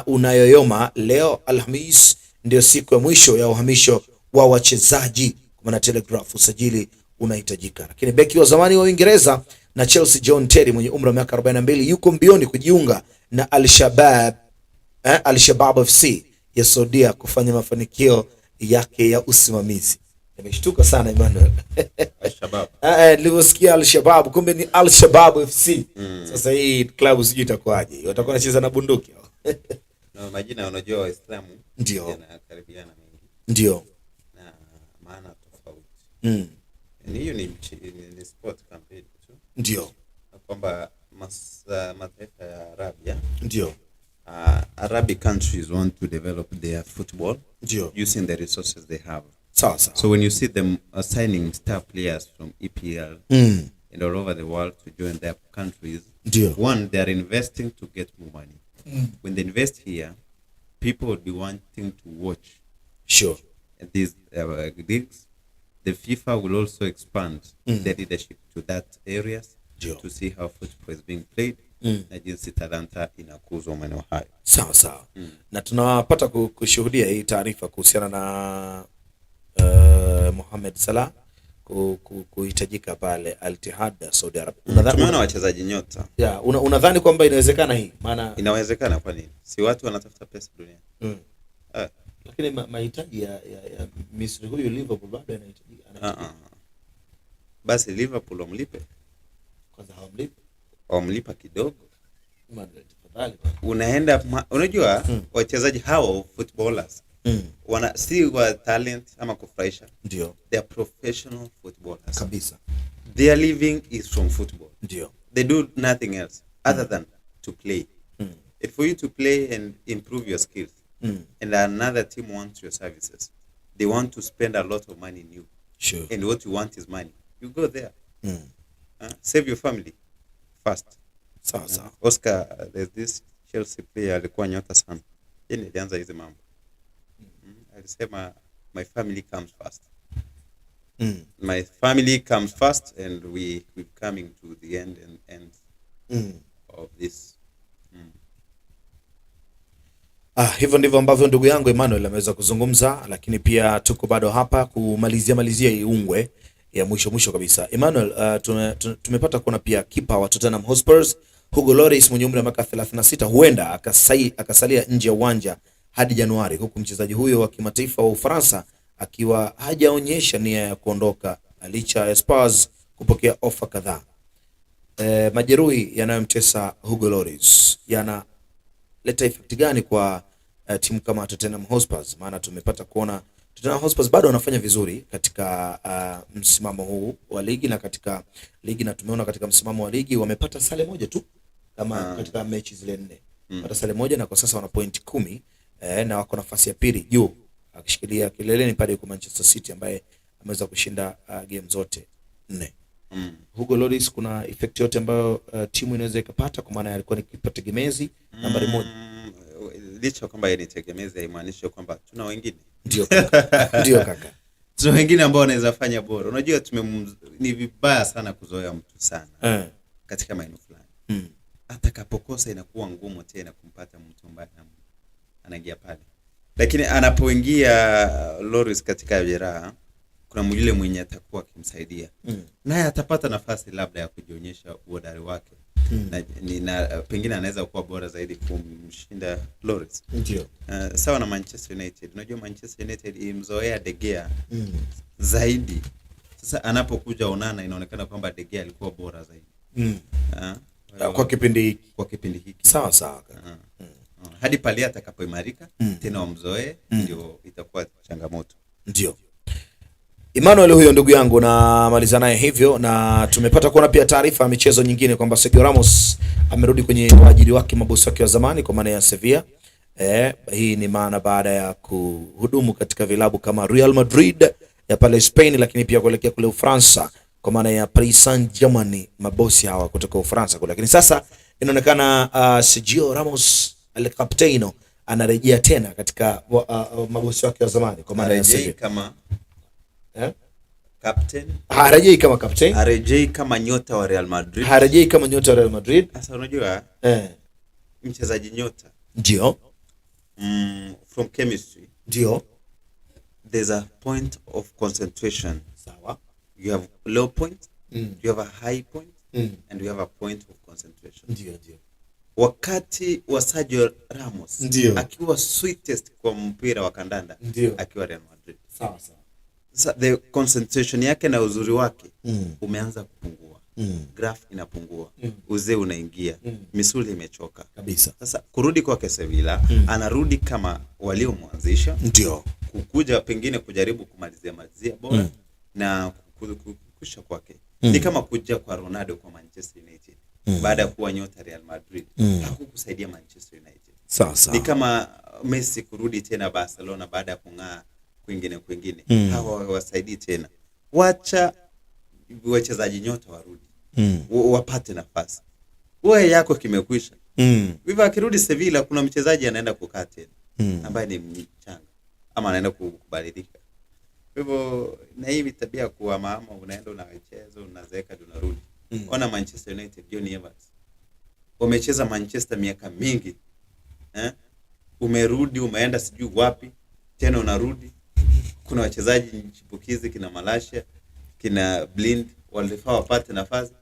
unayoyoma. Leo Alhamis ndio siku ya mwisho ya uhamisho wa wachezaji, kwa maana Telegraph usajili unahitajika. Lakini beki wa zamani wa Uingereza na Chelsea John Terry mwenye umri wa miaka 42 yuko mbioni kujiunga na Al-Shabab FC ya Saudia kufanya mafanikio yake ya usimamizi. Nimeshtuka sana Emmanuel. Al-Shabab. Nilivyosikia Al-Shabab kumbe ni Al-Shabab FC. Sasa hii klabu sijui itakuwaje. Watakuwa wanacheza na bunduki. Na majina unajua Waislamu ndio yanakaribiana mengi. Ndio. Na maana tofauti. Hiyo ni sport campaign tu. Ndio. Kwamba mataifa ya Arabia. Ndio. Arabic countries want to develop their football using the resources they have. So when you see them signing star players from EPL and all over the world to join their countries, one, they are investing to get more money. When they invest here, people would be wanting to watch. And these leagues, the FIFA will also expand their leadership to that areas to see how football is being played. Na jinsi talanta inakuzwa maeneo hayo. Sawa. Na tunapata kushuhudia hii taarifa kuhusiana na Mohamed Salah kuhitajika pale Al Ittihad Saudi Arabia. Tumeona wachezaji nyota. Unadhani kwamba inawezekana hii? Maana inawezekana, kwa nini? Si watu wanatafuta pesa duniani. Lakini mahitaji ya Misri huyu Liverpool bado anahitaji. Basi Liverpool wamlipe. Kwanza hawamlipe. Wamlipa kidogo. Unaenda unajua wachezaji hao footballers si wa talent ama kufurahisha. Ndio. They are professional footballers. Kabisa. Their living is from football. Ndio. They do nothing else. other than to play. If for you to play and improve your skills, and another team wants your services, they want to spend a lot of money in you. Sure. And what you want is money. You go there. Save your family first. Sawa. Oscar, there's this Chelsea player alikuwa nyota sana. Yeye alianza hizo mambo. Alisema my family comes first. My family comes first, and we're coming to the end of this. Hivyo ndivyo ambavyo ndugu yangu Emmanuel ameweza kuzungumza, lakini pia tuko bado hapa kumalizia iungwe ya mwisho kabisa. Emmanuel, tumepata kuona pia kipa wa Tottenham Hotspur Hugo Lloris mwenye umri wa miaka 36 huenda akasalia nje ya uwanja hadi Januari, huku mchezaji huyo wa kimataifa wa Ufaransa akiwa hajaonyesha nia ya kuondoka licha ya Spurs kupokea ofa kadhaa. Majeruhi yanayomtesa Hugo Lloris yanaleta effect gani kwa timu kama Tottenham Hotspur? Maana tumepata kuona Tottenham Hotspur bado wanafanya vizuri katika msimamo huu wa ligi na katika ligi, na tumeona katika msimamo wa ligi wamepata sare moja tu kama katika mechi zile 4. Pata sare moja na kwa sasa wana point 10 na wako nafasi ya pili juu akishikilia kileleni pale kwa Manchester City ambaye ameweza kushinda game zote 4. Hugo Lloris, kuna effect yote ambayo timu inaweza ikapata, kwa maana alikuwa ni kipa tegemezi nambari 1? Licha kwamba ni tegemezi haimaanishi kwamba tuna wengine. Ndio kaka. Ndio kaka. Tuna wengine ambao wanaweza fanya bora. Unajua ni vibaya sana kuzoea mtu sana katika maeneo fulani. Atakapokosa inakuwa ngumu tena kumpata mtu ambaye anaingia pale. Lakini anapoingia Lloris katika jeraha, kuna mwingine mwenye atakuwa akimsaidia. Naye atapata nafasi labda ya kujionyesha uhodari wake. Na pengine anaweza kuwa bora zaidi kumshinda Lloris. Ndio. Sawa na Manchester United. Unajua Manchester United imzoea De Gea zaidi. Sasa anapokuja Onana inaonekana kwamba De Gea alikuwa bora zaidi. Kwa kipindi hiki. Sawa. Hadi pale atakapoimarika tena wamzoee, ndio itakuwa changamoto. Ndio. Emmanuel huyo ndugu yangu, na maliza naye hivyo, na tumepata kuona pia taarifa ya michezo nyingine kwamba Sergio Ramos amerudi kwenye waajiri wake, mabosi wake wa zamani, kwa maana ya Sevilla. Hii ni maana baada ya kuhudumu katika vilabu kama Real Madrid ya pale Spain, lakini pia kuelekea kule Ufaransa kwa maana ya Paris Saint-Germain, mabosi hawa kutoka Ufaransa kule. Lakini sasa inaonekana Sergio Ramos al-Capitano anarejea tena katika mabosi wake wa zamani kwa maana ya Sevilla kama captain. Harejei kama captain. Harejei kama nyota wa Real Madrid. Harejei kama nyota wa Real Madrid. Sasa unajua mchezaji nyota. Ndio. From chemistry. Ndio. There's a point of concentration. Sawa. You have low point, you have a high point, and you have a point of concentration. Ndio. Wakati wa Sergio Ramos akiwa sweetest kwa mpira wa kandanda akiwa Real Madrid. Sawa. Sasa the concentration yake na uzuri wake umeanza kupungua. Graph inapungua. Uzee unaingia. Misuli imechoka kabisa. Sasa kurudi kwake Sevilla, anarudi kama waliomwanzisha. Ndio. Kukuja pengine kujaribu kumalizia bora na kukusha kwake. Ni kama kuja kwa Ronaldo kwa Manchester United. Baada ya kuwa nyota Real Madrid, hakukusaidia Manchester United. Sawa. Ni kama Messi kurudi tena Barcelona baada ya kung'aa kwingine. Hawa wasaidii tena. Wacha wachezaji nyota warudi. Wapate nafasi. Wewe yako kimekwisha. Hivyo akirudi Sevilla kuna mchezaji anaenda kukaa tena ambaye ni mchanga ama anaenda kubadilika. Hivyo na hii tabia kuwa mama unaenda unacheza unazeeka unarudi. Ona Manchester United, John Evans. Umecheza Manchester miaka mingi. Umerudi umeenda sijui wapi tena unarudi. Kuna wachezaji chipukizi kina Malasha, kina Blind walifaa wapate nafasi.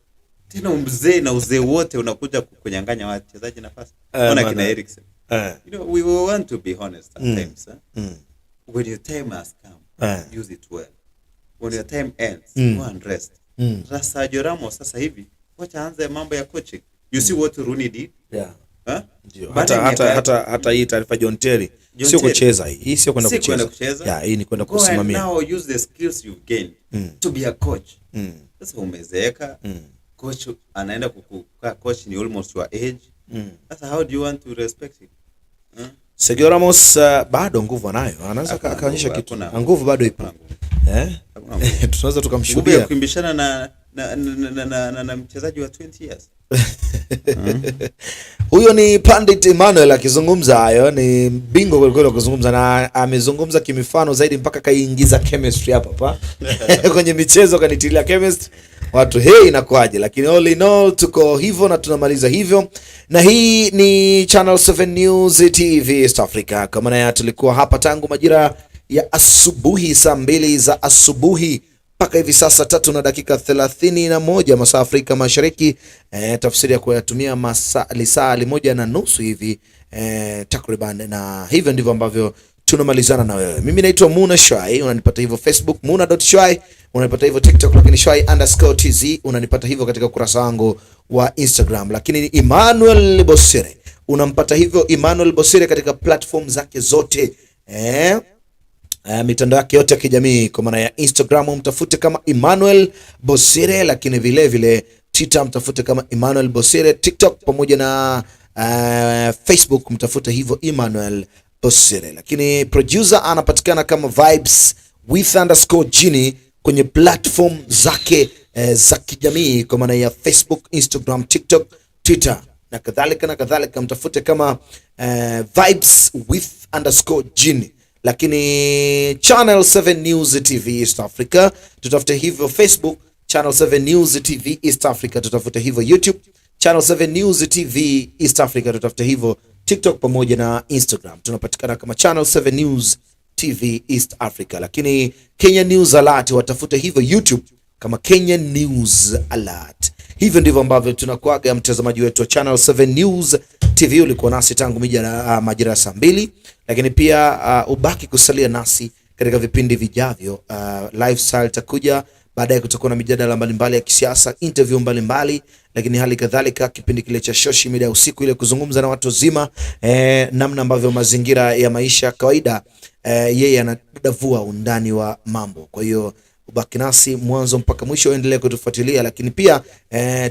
Tena mzee na uzee wote unakuja kunyang'anya wachezaji nafasi. Ona kina Eriksen. You know, we want to be honest sometimes. When your time has come, use it well. When your time ends, go and rest. Sergio Ramos sasa hivi wacha anze mambo ya coaching. You see what Rooney did? Hata hii taarifa John Terry sio kucheza hii. Hii sio kwenda kucheza. Hii ni kwenda kusimamia. Now use the skills you've gained to be a coach. Sasa umezeeka. coach anaenda kukaa coach ni almost your age. Sasa how do you want to respect him? Sergio Ramos bado nguvu anayo, anaweza akaonyesha kitu, nguvu bado ipo. Tunaweza tukamshuhudia kukimbishana na mchezaji wa 20 years. Huyo ni Pandit Emmanuel akizungumza hayo, ni bingo kwa kweli kuzungumza, na amezungumza kimifano zaidi mpaka kaingiza chemistry hapa kwenye michezo, kanitilia chemistry watu, inakuaje? Lakini all in all tuko hivyo na tunamaliza hivyo, na hii ni Channel 7 News TV East Africa. Kama na tulikuwa hapa tangu majira ya asubuhi saa 2 za asubuhi mpaka hivi sasa 3 na dakika 31 masaa Afrika Mashariki. Tafsiri ya kuyatumia masaa 1:30 hivi takriban, na hivyo ndivyo ambavyo tunamalizana na wewe. Mimi naitwa Muna Shai, unanipata hivyo Facebook muna.shai, unanipata hivyo TikTok lakini shai_tz, unanipata hivyo katika ukurasa wangu wa Instagram. Lakini Emmanuel Bosire unampata hivyo Emmanuel Bosire katika platform zake zote, mitandao yake yote ya kijamii. Kwa maana ya Instagram mtafute kama Emmanuel Bosire, lakini vile vile Twitter mtafute kama Emmanuel Bosire, TikTok pamoja na Facebook mtafute hivyo Emmanuel Bosire. Lakini producer anapatikana kama Vibes_with_Genie kwenye platform zake za kijamii, kwa maana ya Facebook, Instagram, TikTok, Twitter na kadhalika mtafute kama Vibes_with_Genie. Lakini Channel 7 News TV East Africa tutafute hivyo Facebook, Channel 7 News TV East Africa tutafute hivyo YouTube, Channel 7 News TV East Africa tutafute hivyo TikTok pamoja na Instagram. Tunapatikana kama Channel 7 News TV East Africa. Lakini Kenya News Alert watafute hivyo YouTube kama Kenya News Alert. Hivyo ndivyo ambavyo tunakuaga mtazamaji wetu wa Channel 7 News TV. Ulikuwa nasi tangu majira ya saa 2, lakini pia ubaki kusalia nasi katika vipindi vijavyo. Lifestyle takuja baadaye, kutakuwa na mijadala mbalimbali ya kisiasa, interview mbalimbali, lakini hali kadhalika kipindi kile cha social media usiku ile kuzungumza na watu zima, namna ambavyo mazingira ya maisha kawaida, yeye anadavua undani wa mambo. Kwa hiyo ubaki nasi mwanzo mpaka mwisho, endelee kutufuatilia. Lakini pia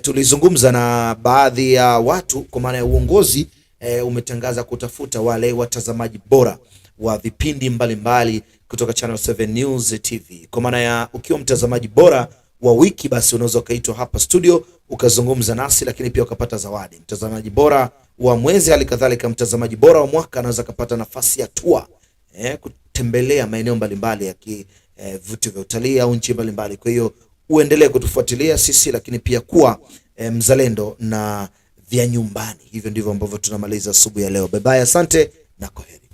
tulizungumza na baadhi ya watu, kwa maana ya uongozi umetangaza kutafuta wale watazamaji bora wa vipindi mbalimbali kutoka Channel 7 News TV. Kwa maana ya ukiwa mtazamaji bora wa wiki, basi unaweza kaitwa hapa studio ukazungumza nasi, lakini pia ukapata zawadi. Mtazamaji bora wa mwezi, hali kadhalika mtazamaji bora wa mwaka anaweza kupata nafasi ya tour kutembelea maeneo mbalimbali ya vivutio vya utalii au nchi mbalimbali. Kwa hiyo uendelee kutufuatilia sisi, lakini pia kuwa mzalendo na vya nyumbani. Hivyo ndivyo ambavyo tunamaliza asubuhi ya leo. Bye bye, asante na kwaheri.